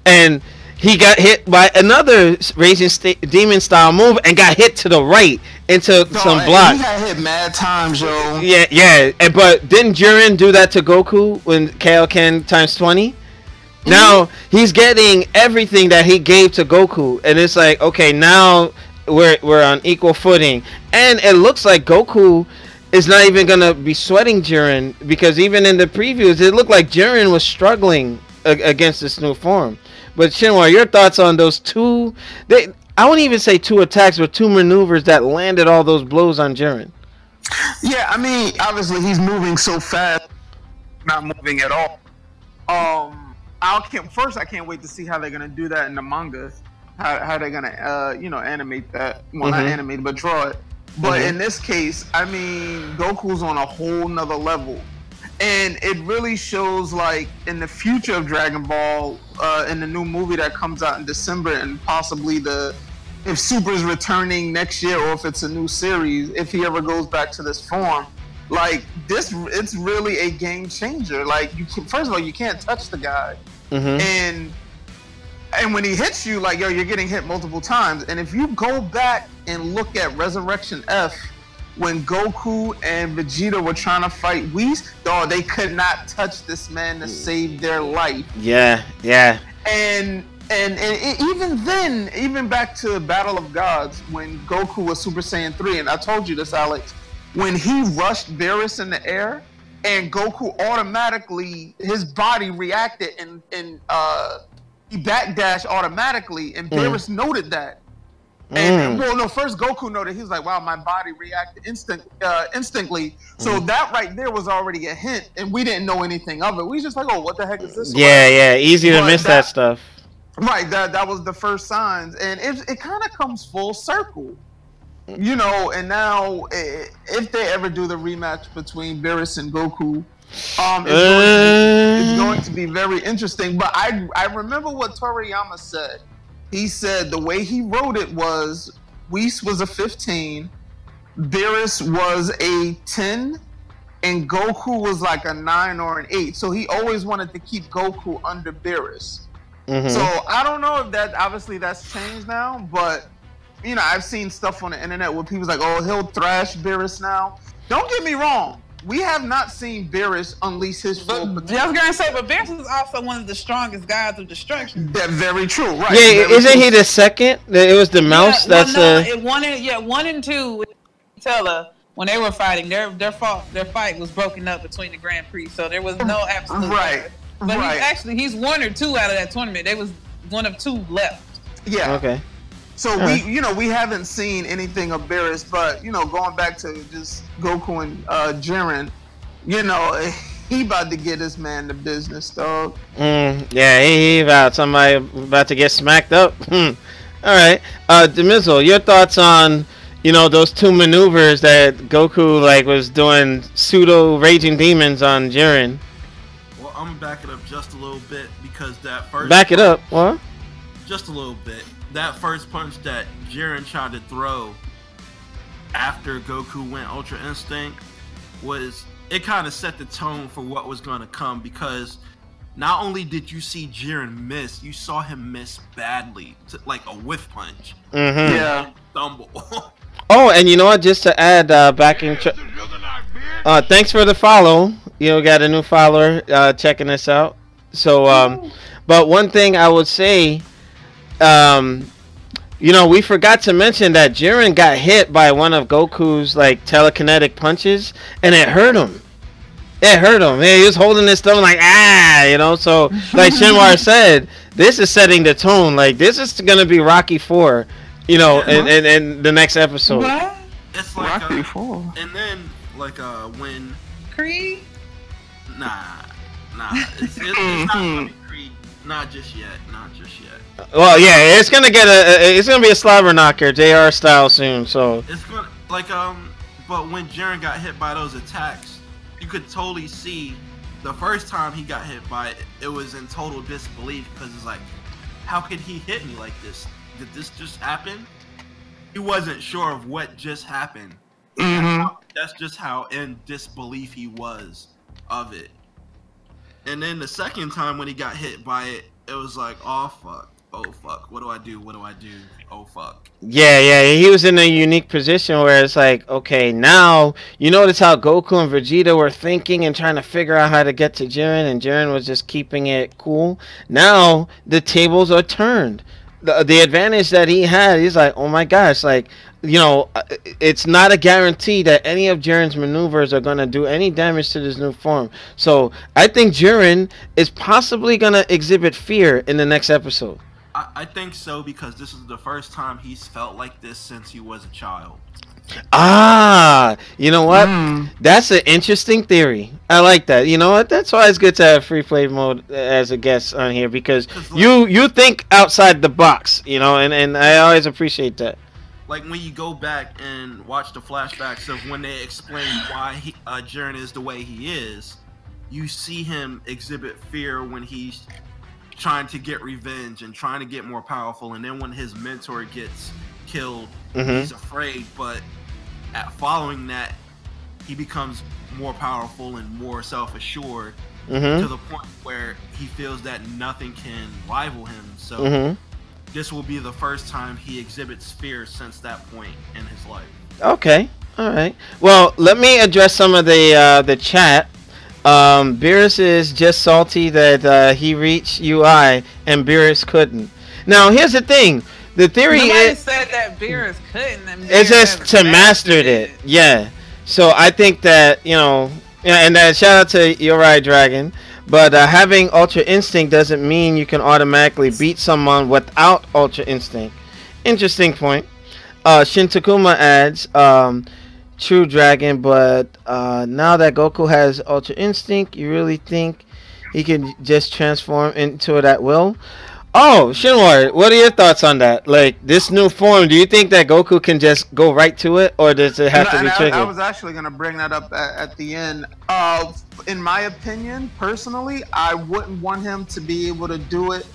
A: and he got hit by another Raging Demon style move and got hit to the right into some blocks.
D: He got hit mad times, yo.
A: Yeah. But didn't Jiren do that to Goku when Kaioken times 20? Now he's getting everything that he gave to Goku, and it's like, okay, now we're on equal footing, and it looks like Goku is not even gonna be sweating Jiren, because even in the previews, it looked like Jiren was struggling against this new form. But Shinwa, your thoughts on those two? I wouldn't even say 2 attacks, but 2 maneuvers that landed all those blows on Jiren.
D: Yeah, I mean, obviously he's moving so fast, not moving at all. I can't wait to see how they're gonna do that in the manga. How they're gonna animate that. Well, not animate, but draw it. But in this case, I mean, Goku's on a whole nother level. And it really shows, like, in the future of Dragon Ball, in the new movie that comes out in December, and possibly if Super is returning next year, or if it's a new series, if he ever goes back to this form, like, it's really a game changer. Like, first of all, you can't touch the guy. And when he hits you, like, yo, you're getting hit multiple times. And if you go back and look at Resurrection F, when Goku and Vegeta were trying to fight Whis, dog, they could not touch this man to save their life.
A: Yeah.
D: And even then, even back to Battle of Gods, when Goku was Super Saiyan 3, and I told you this, Alex, when he rushed Beerus in the air, and Goku automatically, his body reacted, and he backdashed automatically, and Beerus noted that. And first Goku noted, he was like, wow, my body reacted instantly. So that right there was already a hint, and we didn't know anything of it. We was just like, oh, what the heck is this?
A: Yeah, easy to miss that stuff.
D: Right, that was the first signs, and it kind of comes full circle. You know, and now if they ever do the rematch between Beerus and Goku, it's going to be very interesting. But I remember what Toriyama said. He said the way he wrote it was Whis was a 15, Beerus was a 10, and Goku was like a 9 or an 8. So he always wanted to keep Goku under Beerus. So I don't know if obviously that's changed now, but you know, I've seen stuff on the internet where people's like, oh, he'll thrash Beerus now. Don't get me wrong. We have not seen Beerus unleash his full potential.
B: I was gonna say, but Beerus is also one of the strongest gods of destruction.
D: That's very true, right?
A: Yeah, isn't he the second? It was the mouse.
B: One and two. Teller, when they were fighting, their fight was broken up between the Grand Prix, so there was no absolute
D: right.
B: But he's 1 or 2 out of that tournament. There was 1 of 2 left.
D: Yeah.
A: Okay.
D: So we haven't seen anything of Beerus, but going back to just Goku and Jiren, he about to get this man the business, dog.
A: Yeah, he about somebody about to get smacked up. All right, Demizzle, your thoughts on those 2 maneuvers that Goku was doing pseudo raging demons on Jiren?
C: Well, I'm gonna back it up just a little bit because that first
A: back it up, what?
C: Just a little bit. That first punch that Jiren tried to throw after Goku went Ultra Instinct it kind of set the tone for what was going to come, because not only did you see Jiren miss, you saw him miss badly, like a whiff punch.
D: Yeah.
C: Stumble.
A: Oh, and you know what? Just to add, thanks for the follow. Got a new follower checking us out. So, but one thing I would say, we forgot to mention that Jiren got hit by one of Goku's telekinetic punches, and it hurt him. Yeah, he was holding his stone So like Shinwar said, this is setting the tone. This is gonna be Rocky 4, in the next episode.
B: What?
C: It's like
D: Rocky 4.
C: And then when
B: Creed?
C: Nah. It's not gonna be Creed. Not just yet.
A: Well, yeah, it's gonna be a slobber knocker, JR style soon. So
C: it's gonna but when Jiren got hit by those attacks, you could totally see the first time he got hit by it, it was in total disbelief, because it's like, how could he hit me like this? Did this just happen? He wasn't sure of what just happened. That's just how in disbelief he was of it. And then the second time when he got hit by it, it was like, oh fuck, what do I do, oh fuck. Yeah,
A: he was in a unique position where it's like, okay, now you notice how Goku and Vegeta were thinking and trying to figure out how to get to Jiren, and Jiren was just keeping it cool. Now the tables are turned. The advantage that he had, he's like, oh my gosh, it's not a guarantee that any of Jiren's maneuvers are going to do any damage to this new form. So I think Jiren is possibly going to exhibit fear in the next episode.
C: I think so, because this is the first time he's felt like this since he was a child.
A: Ah, you know what?
D: Mm.
A: That's an interesting theory. I like that. You know what? That's why it's good to have free play mode as a guest on here because
C: 'Cause,
A: you think outside the box. You know, and I always appreciate that.
C: like when you go back and watch the flashbacks of when they explain why Jiren is the way he is, you see him exhibit fear when he's trying to get revenge and trying to get more powerful, and then when his mentor gets killed, he's afraid. But following that, he becomes more powerful and more self-assured to the point where he feels that nothing can rival him. So this will be the first time he exhibits fear since that point in his life.
A: Okay. All right. Well, let me address some of the chat. Beerus is just salty that he reached UI and Beerus couldn't. Now, here's the thing. The theory
B: Nobody
A: is
B: said that Beerus couldn't. And
A: it's
B: Beerus
A: just to
B: never
A: mastered it. Yeah. So I think that, you know, and shout out to Uri Dragon. But having Ultra Instinct doesn't mean you can automatically beat someone without Ultra Instinct. Interesting point. Shin Takuma adds, True Dragon, but now that Goku has Ultra Instinct, you really think he can just transform into it at will? Oh, Shinwar, what are your thoughts on that? Like, this new form, do you think that Goku can just go right to it, or does it have to be triggered?
D: I was actually going to bring that up at the end. In my opinion, personally, I wouldn't want him to be able to do it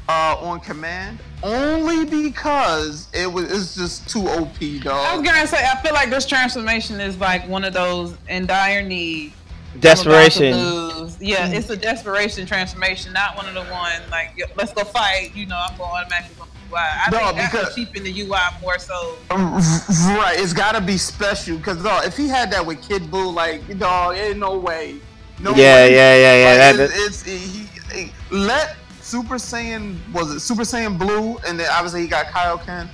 D: on command, only because it's just too OP, dog.
B: I was gonna say, I feel like this transformation is like one of those in dire need.
A: Desperation.
B: Yeah, it's a desperation transformation, not one of the one like let's go fight. You know, I'm going automatically. I think that's cheaping the UI more so.
D: Right, it's got to be special because if he had that with Kid Buu, like dog, ain't no way. No way.
A: Yeah.
D: Like, he let Super Saiyan, was it Super Saiyan Blue, and then obviously he got Kaioken.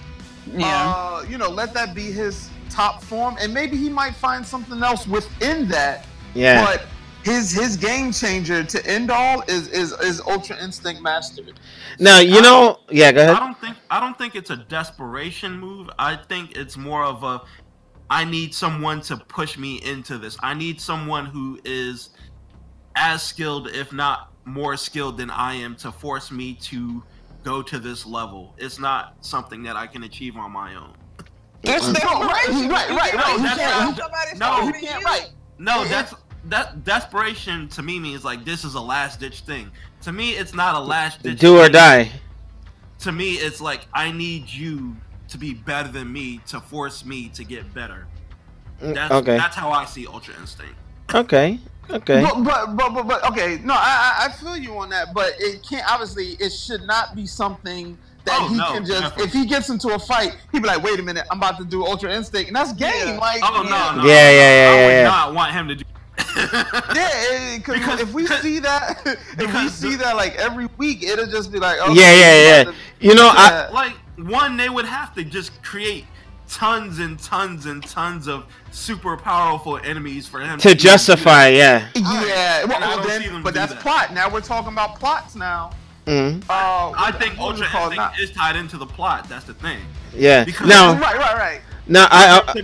B: Yeah.
D: You know, let that be his top form, and maybe he might find something else within that.
A: Yeah.
D: But his game changer to end all is Ultra Instinct mastered.
A: Now you know. Yeah, go ahead.
C: I don't think it's a desperation move. I think it's more of a I need someone to push me into this. I need someone who is as skilled, if not more skilled than I am, to force me to go to this level. It's not something that I can achieve on my own.
B: That's
C: that desperation to me means like this is a last ditch thing. To me, it's not a last ditch.
A: Do or die.
C: To me, it's like I need you to be better than me to force me to get better. That's how I see Ultra Instinct.
A: Okay.
D: But okay, no, I feel you on that, but it can't, obviously it should not be something that can just, definitely. If he gets into a fight, he'd be like, wait a minute, I'm about to do Ultra Instinct, and that's game.
C: Yeah.
D: Like,
C: no.
A: I
C: would not want him to do.
D: Because if we see that, like every week, it'll just be like,
A: yeah. You know,
C: they would have to just create tons and tons and tons of super powerful enemies for him
A: to justify.
D: Yeah. But that's plot. Now we're talking about plots now.
C: I think Ultra Instinct is tied into the plot. That's the thing.
A: Yeah.
C: Because
D: right.
A: Now
C: for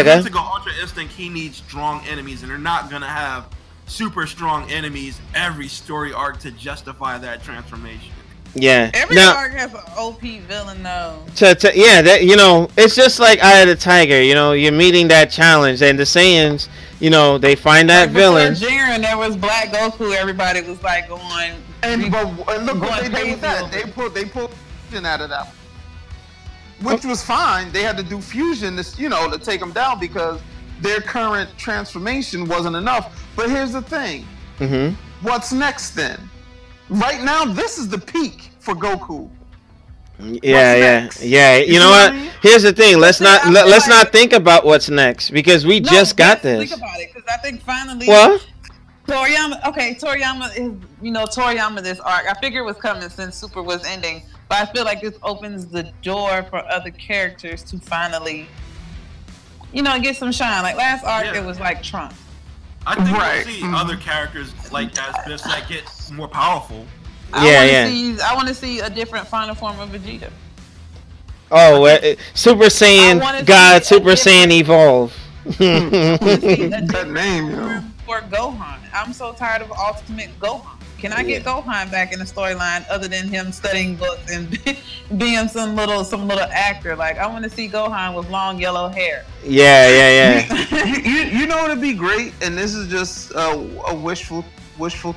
C: him to go Ultra Instinct, he needs strong enemies, and they're not gonna have super strong enemies every story arc to justify that transformation.
A: Yeah.
B: Every arc has an OP villain though.
A: That, you know, it's just like Eye of the Tiger. You know, you're meeting that challenge, and the Saiyans, you know, they find that villain.
B: Before Jiren, there was Black Goku. Everybody was like going.
D: And look what they did with that. They pulled fusion out of that, which was fine. They had to do fusion, to take them down because their current transformation wasn't enough. But here's the thing. What's next then? Right now, this is the peak for Goku.
A: Yeah. You know what? Here's the thing. Let's not think about what's next because we just got this.
B: Think about it because I think finally.
A: What?
B: Toriyama is, Toriyama this arc. I figured it was coming since Super was ending, but I feel like this opens the door for other characters to finally, get some shine. Like last arc, it was like Trunks.
C: I think we'll see other characters like as that get more powerful.
B: I want to see a different final form of Vegeta.
A: Oh, Super
B: I wanna
A: Saiyan God,
B: see a
A: Super Saiyan
B: different.
A: Evolve.
B: I want to see a
D: That
B: different
D: name, yo.
B: form for Gohan. I'm so tired of Ultimate Gohan. Can I
A: Yeah.
B: get Gohan back in the storyline other than him studying books and being some little actor? Like I want to see Gohan with long yellow hair.
A: Yeah, yeah, yeah.
D: You know what'd be great, and this is just a wishful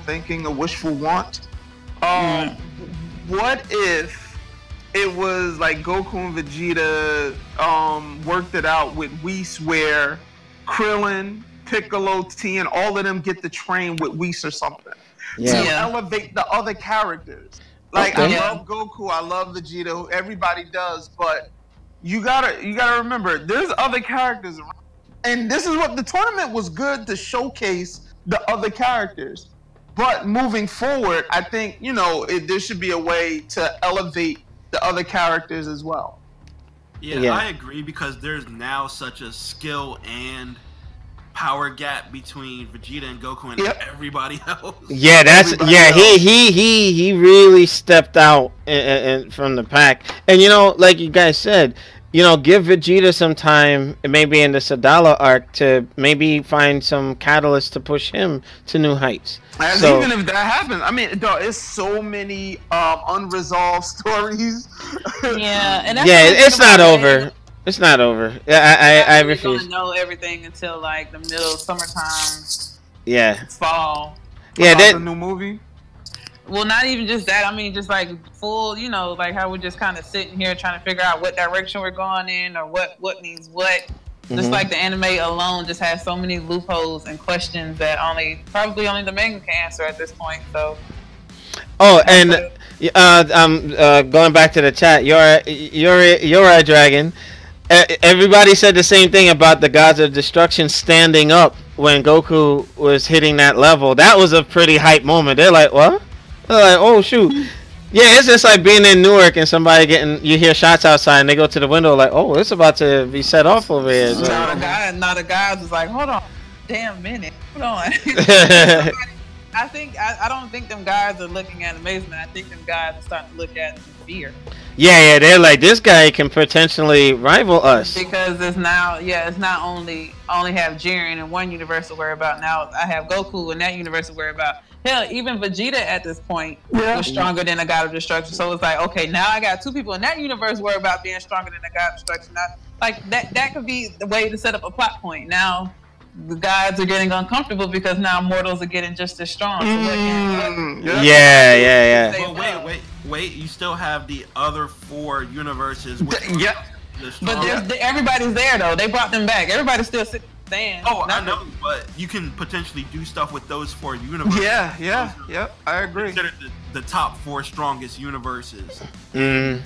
D: thinking, a wishful want. What if it was like Goku and Vegeta worked it out with Whis, where Krillin, Piccolo, Tien, all of them get to train with Whis or something to
A: Yeah.
D: elevate the other characters. Like
A: Okay.
D: I love Goku, I love Vegeta, everybody does, but you gotta remember there's other characters around. And this is what the tournament was good to showcase the other characters. But moving forward, I think, there should be a way to elevate the other characters as well.
C: Yeah, I agree because there's now such a skill and power gap between Vegeta and Goku and everybody else.
A: Yeah, he really stepped out from the pack. And like you guys said, give Vegeta some time, maybe in the Sadala arc, to maybe find some catalyst to push him to new heights.
D: Even if that happens, I mean, it's so many unresolved stories.
B: Yeah, and
A: it's not over. It's not over. I refuse.
B: Don't know everything until like the middle of summertime.
A: Yeah.
B: Fall.
A: Yeah,
D: the new movie.
B: Well, not even just that. I mean, just like full, like how we're just kind of sitting here trying to figure out what direction we're going in or what means what. Just like the anime alone just has so many loopholes and questions that probably only the manga can answer at this point. So.
A: Oh, and going back to the chat, you're a dragon. Everybody said the same thing about the Gods of Destruction standing up when Goku was hitting that level. That was a pretty hype moment. They're like, what? They're like, oh shoot. Yeah, it's just like being in Newark and you hear shots outside and they go to the window like, oh, it's about to be set off over here. So.
B: Now the guys was like, hold on, damn minute, hold on. I don't think them guys are looking at amazement. I think them guys are starting to look at fear.
A: Yeah, they're like, this guy can potentially rival us.
B: Because it's not only have Jiren in one universe to worry about. Now I have Goku in that universe to worry about. Hell, even Vegeta at this point was stronger than a God of Destruction. So it's like, okay, now I got two people in that universe worry about being stronger than a God of Destruction. Now, like that could be the way to set up a plot point. Now the gods are getting uncomfortable because now mortals are getting just as strong. So
A: yeah.
C: But wait, you still have the other 4 universes.
B: But everybody's there though. They brought them back. Everybody's still sitting.
C: Oh, I know, but you can potentially do stuff with those 4 universes.
D: Yeah, I agree.
C: Consider the top 4 strongest universes. The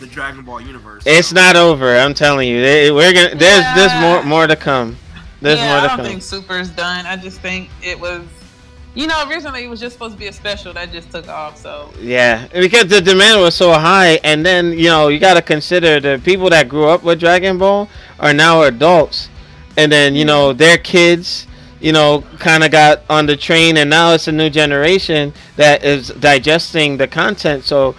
C: Dragon Ball universe.
A: It's not over. I'm telling you, there's more to come.
B: I don't think Super's done. I just think it was, originally it was just supposed to be a special that just took off. So
A: yeah, because the demand was so high, and then you got to consider the people that grew up with Dragon Ball are now adults. And then, their kids, kind of got on the train, and now it's a new generation that is digesting the content. So,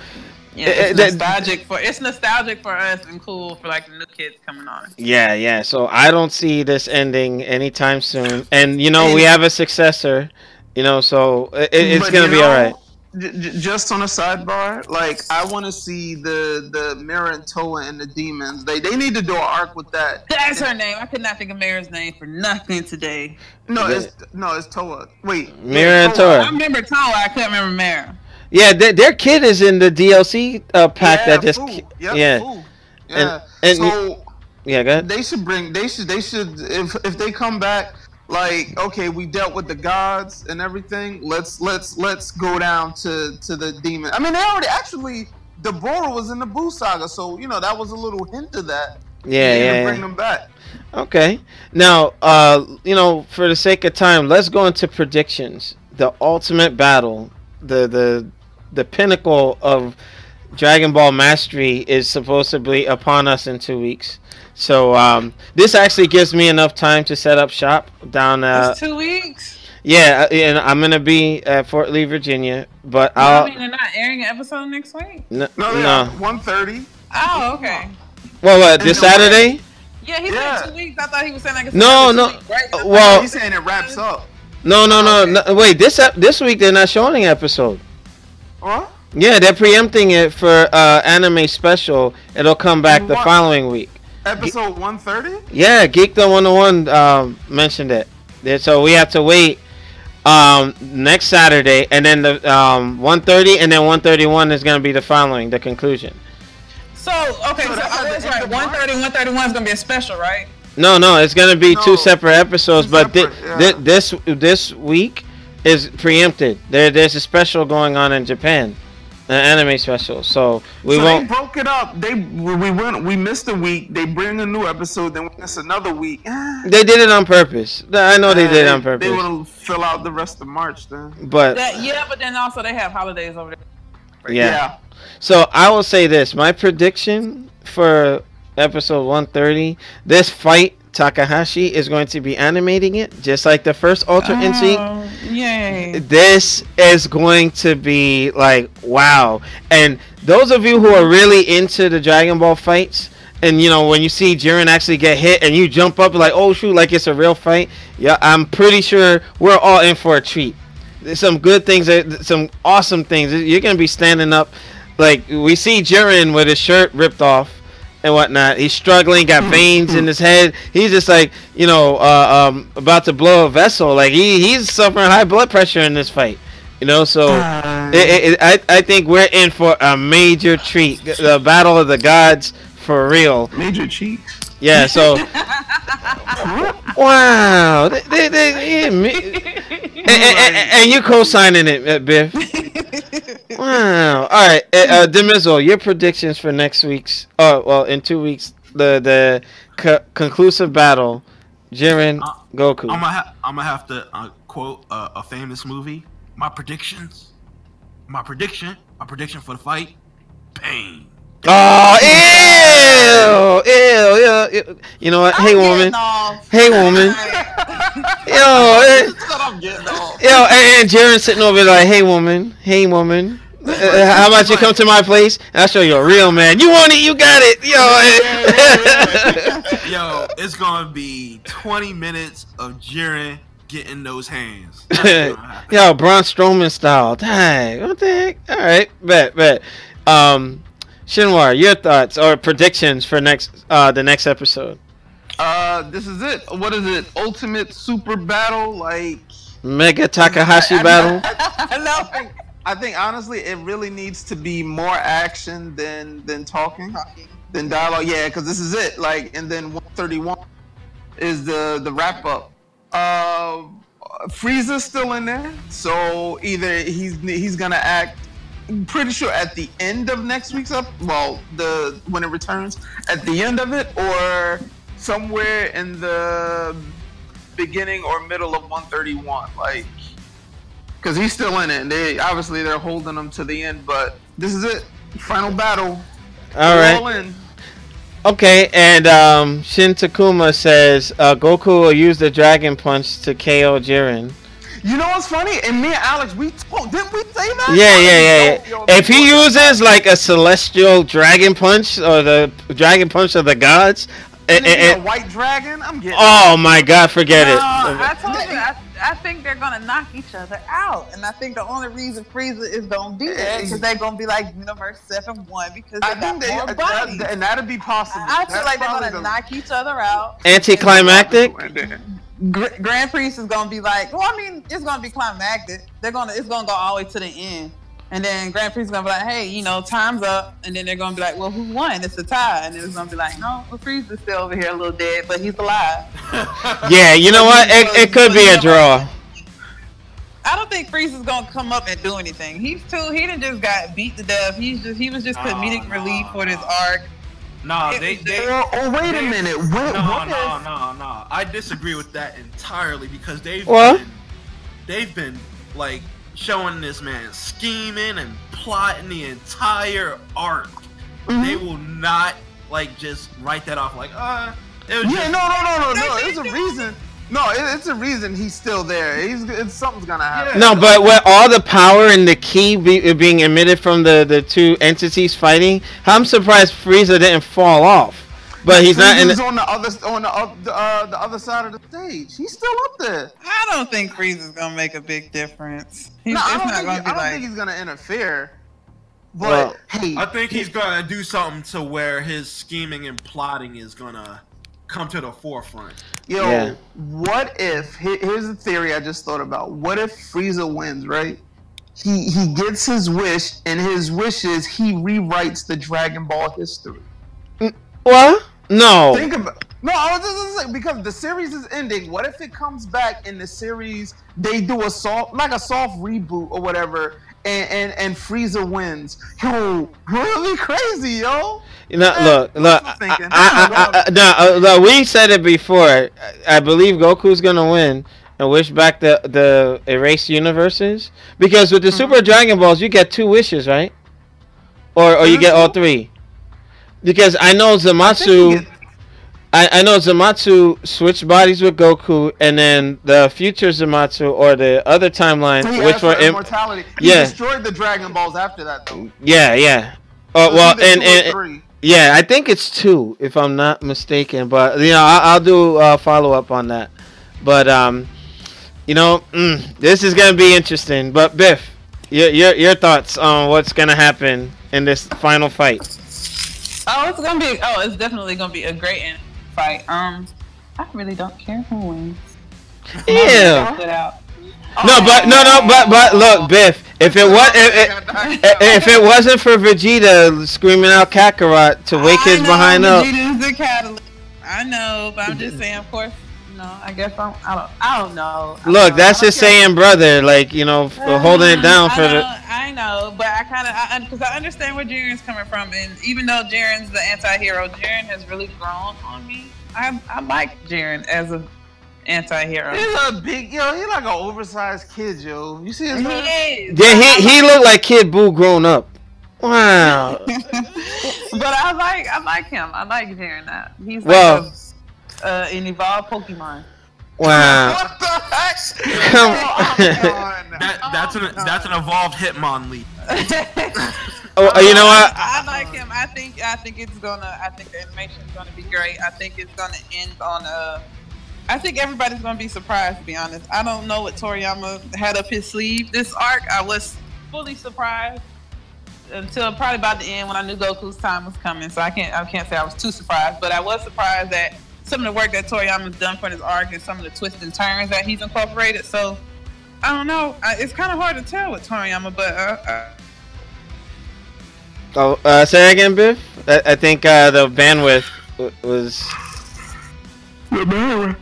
B: it's nostalgic for us and cool for like the new kids coming on.
A: Yeah. So I don't see this ending anytime soon. And we have a successor. So it's gonna be all right.
D: Just on a sidebar, like I want to see the Mira and Toa and the demons. They need to do an arc with that.
B: That's her name. I could not think of Mira's name for nothing today.
D: It's Toa. Wait,
A: Mira and Toa.
B: I remember Toa. I couldn't remember Mira.
A: Yeah, their kid is in the DLC pack that just
D: And so
A: go ahead.
D: They should if they come back. Like, okay, we dealt with the gods and everything. Let's go down to the demon. I mean, they already Deborah was in the Boo saga, so that was a little hint of that.
A: Yeah.
D: Bring them back.
A: Okay. Now, for the sake of time, let's go into predictions. The ultimate battle, the pinnacle of Dragon Ball Mastery is supposed to be upon us in 2 weeks. So this actually gives me enough time to set up shop down.
B: It's 2 weeks.
A: Yeah, and I'm gonna be at Fort Lee, Virginia. But
B: they're not airing an episode next week.
D: No. 1:30.
B: Oh, okay.
A: What? This Saturday?
B: Yeah, he said 2 weeks. I thought he was saying like it's
A: No.
B: 2 weeks, right?
A: Well,
D: he's saying it wraps up.
A: No. Wait, this week they're not showing an episode.
D: What?
A: Yeah, they're preempting it for anime special. It'll come back the following week.
D: Episode 130?
A: Yeah, Geek-n-out 101 mentioned it. So we have to wait next Saturday, and then the 130, and then 131 is going to be the conclusion.
B: So I was right. 130, 131 is going to be a special, right?
A: No, it's going to be two separate episodes, but this week is preempted. There's a special going on in Japan. An anime special, so won't.
D: They broke it up. We missed a week. They bring a new episode, then we miss another week.
A: They did it on purpose. I know they did it on purpose.
D: They want to fill out the rest of March then.
A: But
B: but then also they have holidays over there.
A: Yeah. So I will say this: my prediction for episode 130, this fight. Takahashi is going to be animating it just like the first Ultra Instinct.
B: Yay.
A: This is going to be like wow. And those of you who are really into the Dragon Ball fights, and you know when you see Jiren actually get hit and you jump up like oh shoot like it's a real fight, yeah, I'm pretty sure we're all in for a treat. There's some good things, some awesome things. You're gonna be standing up like we see Jiren with his shirt ripped off and whatnot. He's struggling, got veins in his head. He's just like, you know, about to blow a vessel. Like he's suffering high blood pressure in this fight. You know, so I think we're in for a major treat. The battle of the gods for real.
D: Major treat.
A: Yeah. So. Wow. And you co-signing it, Biff. Wow. All right, Demizzle, your predictions for next week's. In 2 weeks, the conclusive battle, Jiren Goku.
C: I'm gonna have to quote a famous movie. My prediction for the fight: pain.
A: Oh, ew. You know what? Hey, woman. Yo, and Jiren sitting over there like, hey, woman. How about you come to my place and I'll show you a real man. You want it, you got it.
C: Yo, it's gonna be 20 minutes of Jiren getting those hands.
A: Yo, Braun Strowman style. Dang, what the heck? All right, bet. Shinwar, your thoughts or predictions for the next episode?
D: This is it. What is it? Ultimate Super Battle, like
A: Mega Takahashi battle.
D: I think honestly, it really needs to be more action than talking, than dialogue. Yeah, because this is it. Like, and then 131 is the wrap up. Frieza's still in there, so either he's gonna act. I'm pretty sure at the end of next week's when it returns, at the end of it, or somewhere in the beginning or middle of 131, like, because he's still in it, and they're holding him to the end. But this is it, final battle.
A: All right. Okay, and Shin Takuma says Goku will use the Dragon Punch to KO Jiren.
D: You know what's funny? And me and Alex, didn't we say that?
A: Yeah. If he uses like a celestial dragon punch or the dragon punch of the gods,
D: and a white dragon, I'm getting.
A: Oh my God, forget it.
B: I told you, I think they're gonna knock each other out, and I think the only reason Frieza is gonna be there is because they're gonna be like Universe 7-1 because they got more bodies.
D: And that'd be possible.
B: I feel like they're gonna knock each other out.
A: Anticlimactic.
B: Grand Priest is gonna be like, well, I mean, it's gonna be climactic. It's gonna go all the way to the end, and then Grand Priest is gonna be like, hey, you know, time's up, and then they're gonna be like, well, who won? It's a tie, and then it's gonna be like, no, well, Priest is still over here a little dead, but he's alive.
A: Yeah, you know what? It could be a draw.
B: I don't think Priest is gonna come up and do anything. He done just got beat to death. He was just comedic relief for this arc.
C: No, wait
D: a minute.
C: No. I disagree with that entirely because they've been like showing this man scheming and plotting the entire arc. Mm-hmm. They will not like just write that off like
D: no. There's a reason. No, it's a reason he's still there. Something's gonna happen.
A: No, but with all the power and the key being emitted from the two entities fighting, I'm surprised Frieza didn't fall off. But he's not in
D: the other side of the stage. He's still up there.
B: I don't think Frieza's gonna make a big difference.
D: I don't think he's gonna interfere. But hey,
C: I think he's gonna do something to where his scheming and plotting is gonna come to the forefront.
D: Yo, what if? Here's a theory I just thought about. What if Frieza wins? Right? He gets his wish, and his wish is he rewrites the Dragon Ball history.
A: What? No.
D: Think about. No, I was just saying, because the series is ending. What if it comes back in the series? They do a soft reboot or whatever, and Frieza wins. Yo, really crazy, yo.
A: You know, look. We said it before. I believe Goku's gonna win and wish back the erased universes, because with the Super Dragon Balls you get 2 wishes, right? Or you get all 3. Because I know Zamasu. I know Zamasu switched bodies with Goku, and then the future Zamasu or the other timeline, which were
D: immortality. He destroyed the Dragon Balls after that, though.
A: Yeah. Yeah, I think it's 2 if I'm not mistaken. But I'll do follow up on that. But this is gonna be interesting. But Biff, your thoughts on what's gonna happen in this final fight?
B: It's definitely gonna be a great fight. I really don't care who wins.
A: Yeah. But look, Biff. If it wasn't for Vegeta screaming out Kakarot to wake his behind up.
B: Vegeta's the catalyst. I know, but I'm just saying. Of course, I guess I don't know.
A: Look, that's his saying, brother. Like holding it down for the.
B: I know, but because I understand where Jiren's coming from, and even though Jiren's the anti-hero, Jiren has really grown on me. I like Jiren as an anti-hero.
D: He's a big, he's like an oversized kid, yo. You see his
B: man? He is.
A: Yeah, he looked like Kid Buu grown up. Wow.
B: But I like him. I like Jiren. He's like an evolved Pokemon.
A: Wow.
D: What the heck?
C: That's an evolved Hitmonlee.
A: You know what?
B: I like him. I think the animation is gonna be great. I think it's gonna end on I think everybody's gonna be surprised, to be honest. I don't know what Toriyama had up his sleeve this arc. I was fully surprised until probably about the end when I knew Goku's time was coming. So I can't say I was too surprised, but I was surprised that some of the work that Toriyama's done for this arc and some of the twists and turns that he's incorporated. So I don't know. It's kind of hard to tell with Toriyama, but
A: say again, Biff. I think the bandwidth was
D: the bandwidth.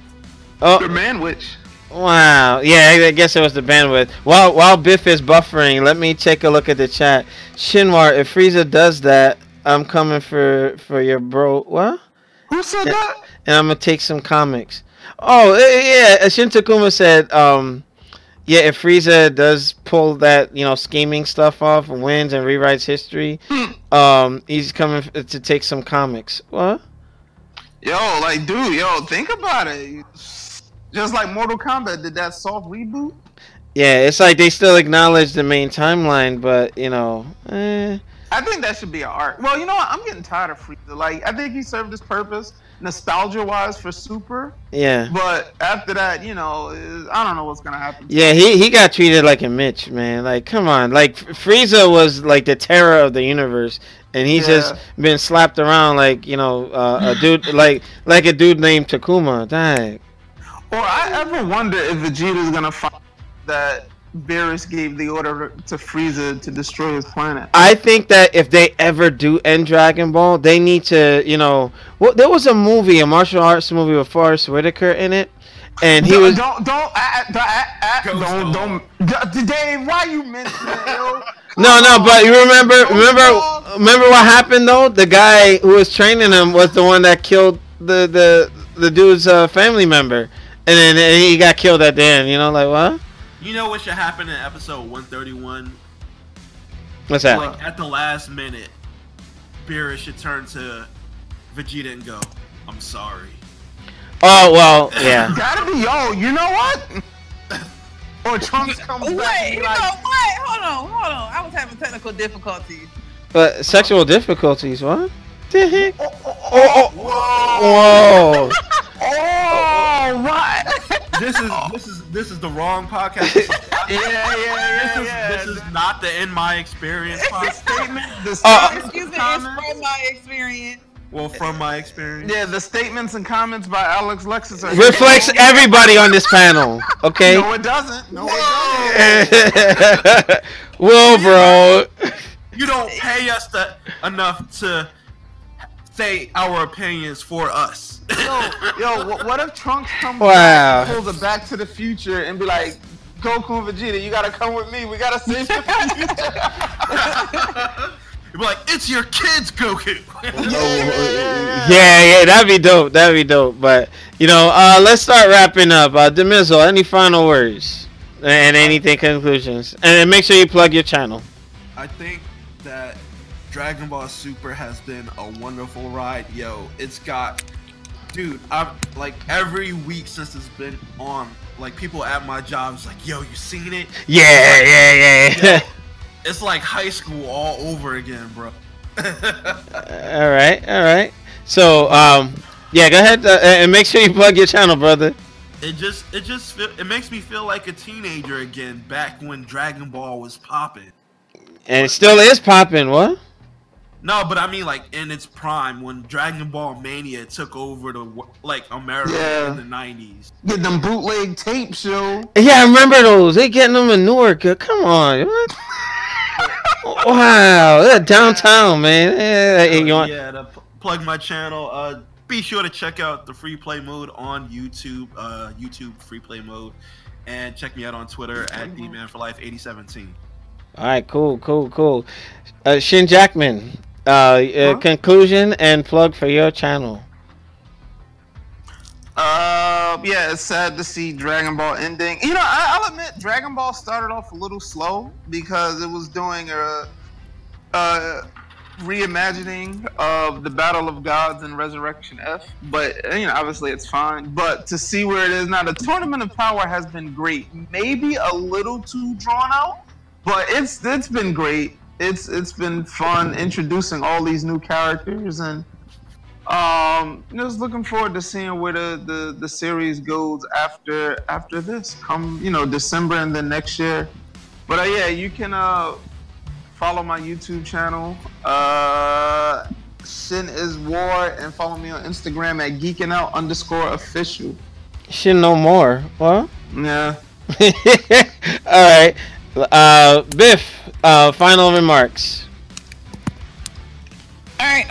A: Oh,
D: the bandwidth.
A: Wow. Yeah, I guess it was the bandwidth. While Biff is buffering, let me take a look at the chat. Shinwar, if Frieza does that, I'm coming for your bro. What?
D: Who said that?
A: And I'm gonna take some comics. Oh yeah, Shin Takuma said, yeah, if Frieza does pull that scheming stuff off and wins and rewrites history, he's coming to take some comics. What?
D: Yo, think about it. Just like Mortal Kombat did that soft reboot.
A: Yeah, it's like they still acknowledge the main timeline, but
D: I think that should be an arc. Well, you know what? I'm getting tired of Frieza. Like, I think he served his purpose, nostalgia-wise, for Super.
A: Yeah.
D: But after that, I don't know what's gonna happen.
A: Yeah, he got treated like a Mitch, man. Like, come on. Like, Frieza was like the terror of the universe, and he's just been slapped around like a dude like a dude named Takuma. Dang.
D: Or I ever wonder if Vegeta's gonna find that Beerus gave the order to Frieza to destroy his planet.
A: I think that if they ever do end Dragon Ball, they need to, there was a martial arts movie with Forrest Whitaker in it, and he was.
D: Don't. Dave, why you mention it, yo?
A: No, but you remember what happened though? The guy who was training him was the one that killed the dude's family member, and then he got killed at the end. Like what?
C: You know what should happen in episode 131?
A: What's that?
C: Like at the last minute, Beerus should turn to Vegeta and go, "I'm sorry."
A: Oh well, yeah.
D: Gotta be, you know what? Or Trunks comes back
B: Wait,
D: and
B: you
D: be
B: know
D: like,
B: what? Hold on. I was having technical difficulties.
A: But sexual difficulties, what? The heck?
C: Whoa!
A: Whoa!
D: oh, what?
C: This is the wrong podcast.
D: yeah.
C: This is not the In My Experience podcast.
D: The statement,
B: Excuse me, it's from my experience.
C: Well, from my experience.
D: yeah, the statements and comments by Alex Lexus are
A: Reflects everybody on this panel, okay?
D: No, it doesn't. No, it doesn't.
A: Whoa, bro.
C: You don't pay us enough to say our opinions for us.
D: Yo, what if Trunks comes
A: Wow.
D: back, pulls a Back to the Future, and be like, Goku and Vegeta, you gotta come with me. We gotta save the future.
C: You'd be like, it's your kids, Goku.
A: Yeah, that'd be dope. But let's start wrapping up. Demizzle, any final words and anything conclusions, and make sure you plug your channel.
C: I think that Dragon Ball Super has been a wonderful ride. Yo, it's got, dude, I'm like every week since it's been on, like people at my job is like, yo, you seen it?
A: Yeah.
C: It's like high school all over again, bro.
A: All right. So, yeah, go ahead and make sure you plug your channel, brother.
C: It makes me feel like a teenager again, back when Dragon Ball was popping.
A: And it still is popping, what?
C: No, but I mean like in its prime when Dragon Ball Mania took over America in the 90s.
D: Get them bootleg tapes, yo.
A: Yeah, I remember those. They getting them in Newark. Come on, what? Wow, they're downtown, man.
C: To plug my channel, be sure to check out the free play mode on YouTube, YouTube free play mode, and check me out on Twitter at DManForLife8017.
A: All right, cool. Shin Jackman, conclusion and plug for your channel.
D: Yeah, it's sad to see Dragon Ball ending. I'll admit Dragon Ball started off a little slow because it was doing a reimagining of the Battle of Gods and Resurrection F. But obviously it's fine. But to see where it is now, the Tournament of Power has been great. Maybe a little too drawn out, but it's been great. It's been fun introducing all these new characters, and just looking forward to seeing where the series goes after this come December and then next year. But yeah, you can follow my YouTube channel, Shin is War, and follow me on Instagram at Geek-n-out_official.
A: Shin no more. What?
D: Yeah.
A: All right. Biff, final remarks.
B: All right,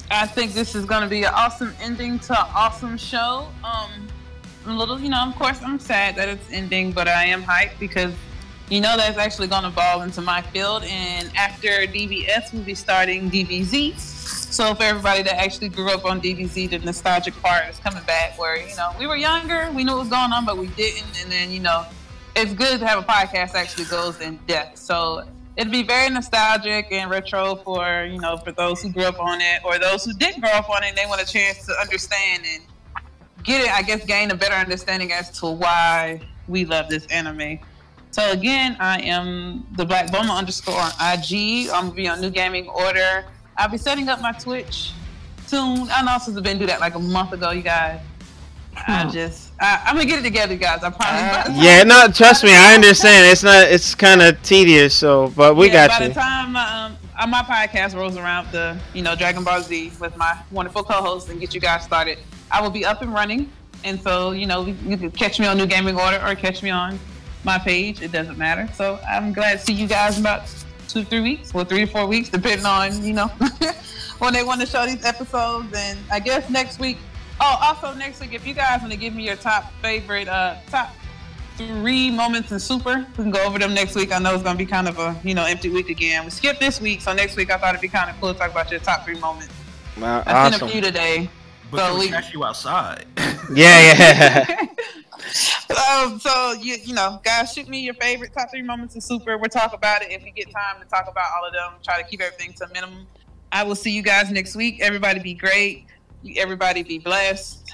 B: I think this is gonna be an awesome ending to an awesome show. A little, of course, I'm sad that it's ending, but I am hyped because, that's actually gonna fall into my field. And after DBS, we'll be starting DBZ. So for everybody that actually grew up on DBZ, the nostalgic part is coming back. Where we were younger, we knew what was going on, but we didn't. And then it's good to have a podcast that actually goes in depth. So it'd be very nostalgic and retro for for those who grew up on it, or those who didn't grow up on it and they want a chance to understand and get it, I guess, gain a better understanding as to why we love this anime. So again, I am the Black Boma _ on IG. I'm gonna be on New Gaming Order. I'll be setting up my Twitch soon. I know since I've been do that like a month ago, you guys. I'm gonna get it together, guys. I promise.
A: Yeah, no, trust me, I understand. It's kind of tedious, but we got you.
B: By the time my podcast rolls around, the Dragon Ball Z with my wonderful co-host and get you guys started, I will be up and running. And so you can catch me on New Gaming Order or catch me on my page. It doesn't matter. So I'm glad to see you guys in about 2-3 weeks, 3 to 4 weeks, depending on when they want to show these episodes. And I guess next week. Oh, also next week, if you guys want to give me your top 3 moments in Super, we can go over them next week. I know it's gonna be kind of a empty week again. We skipped this week, so next week I thought it'd be kind of cool to talk about your top 3 moments.
A: Wow,
B: I've seen a few today.
C: But so we catch you outside.
A: Yeah.
B: So guys, shoot me your favorite top 3 moments in Super. We'll talk about it if we get time to talk about all of them. Try to keep everything to a minimum. I will see you guys next week. Everybody be great. Everybody be blessed.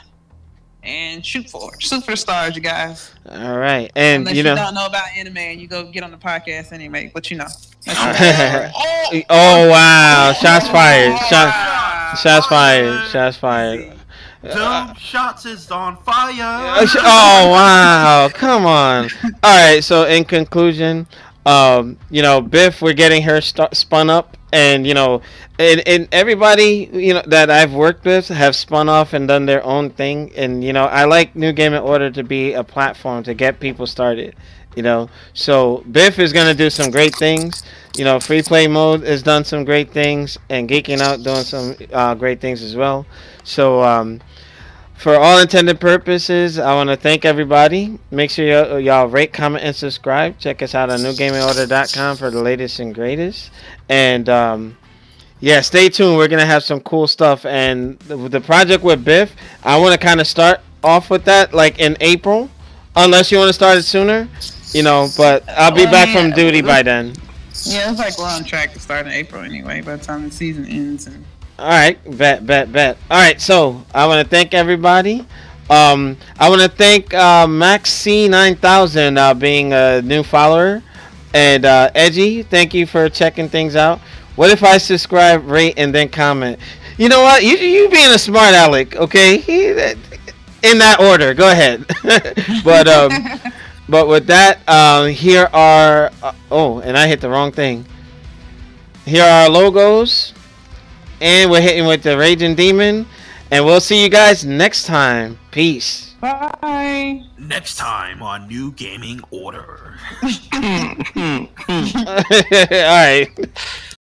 B: and shoot for it. Shoot for the stars, you guys.
A: All right, and
B: Unless
A: you know.
B: don't know about anime and you go get on the podcast anyway, but you know.
A: Oh wow! Shots fired! Shots fired! Shots fired!
C: Dumb shots is on fire.
A: Oh wow! Come on! All right. So in conclusion, you know, Biff, we're getting her spun up, and you know, and everybody, you know, that I've worked with have spun off and done their own thing, and you know, I like New Game in Order to be a platform to get people started. You know, so Biff is gonna do some great things. You know, free play mode has done some great things, and Geek-n-out doing some great things as well. So for all intended purposes, I want to thank everybody. Make sure y'all rate, comment, and subscribe. Check us out on newgamingorder.com for the latest and greatest. And yeah, stay tuned. We're gonna have some cool stuff. And the project with Biff, I want to kind of start off with that like in April, unless you want to start it sooner. You know, but I'll be back from duty by then.
B: Yeah, it's like we're on track to start in April anyway, by the time the season ends. And
A: all right, bet. All right, so I want to thank everybody. I want to thank Max C9000 being a new follower, and Edgy, thank you for checking things out. What if I subscribe, rate, and then comment? You know what? You being a smart aleck, okay? In that order, go ahead. But with that, here are oh, and I hit the wrong thing. Here are our logos. And we're hitting with the Raging Demon. And we'll see you guys next time. Peace.
B: bye.
C: Next time on New Gaming Order.
A: All right.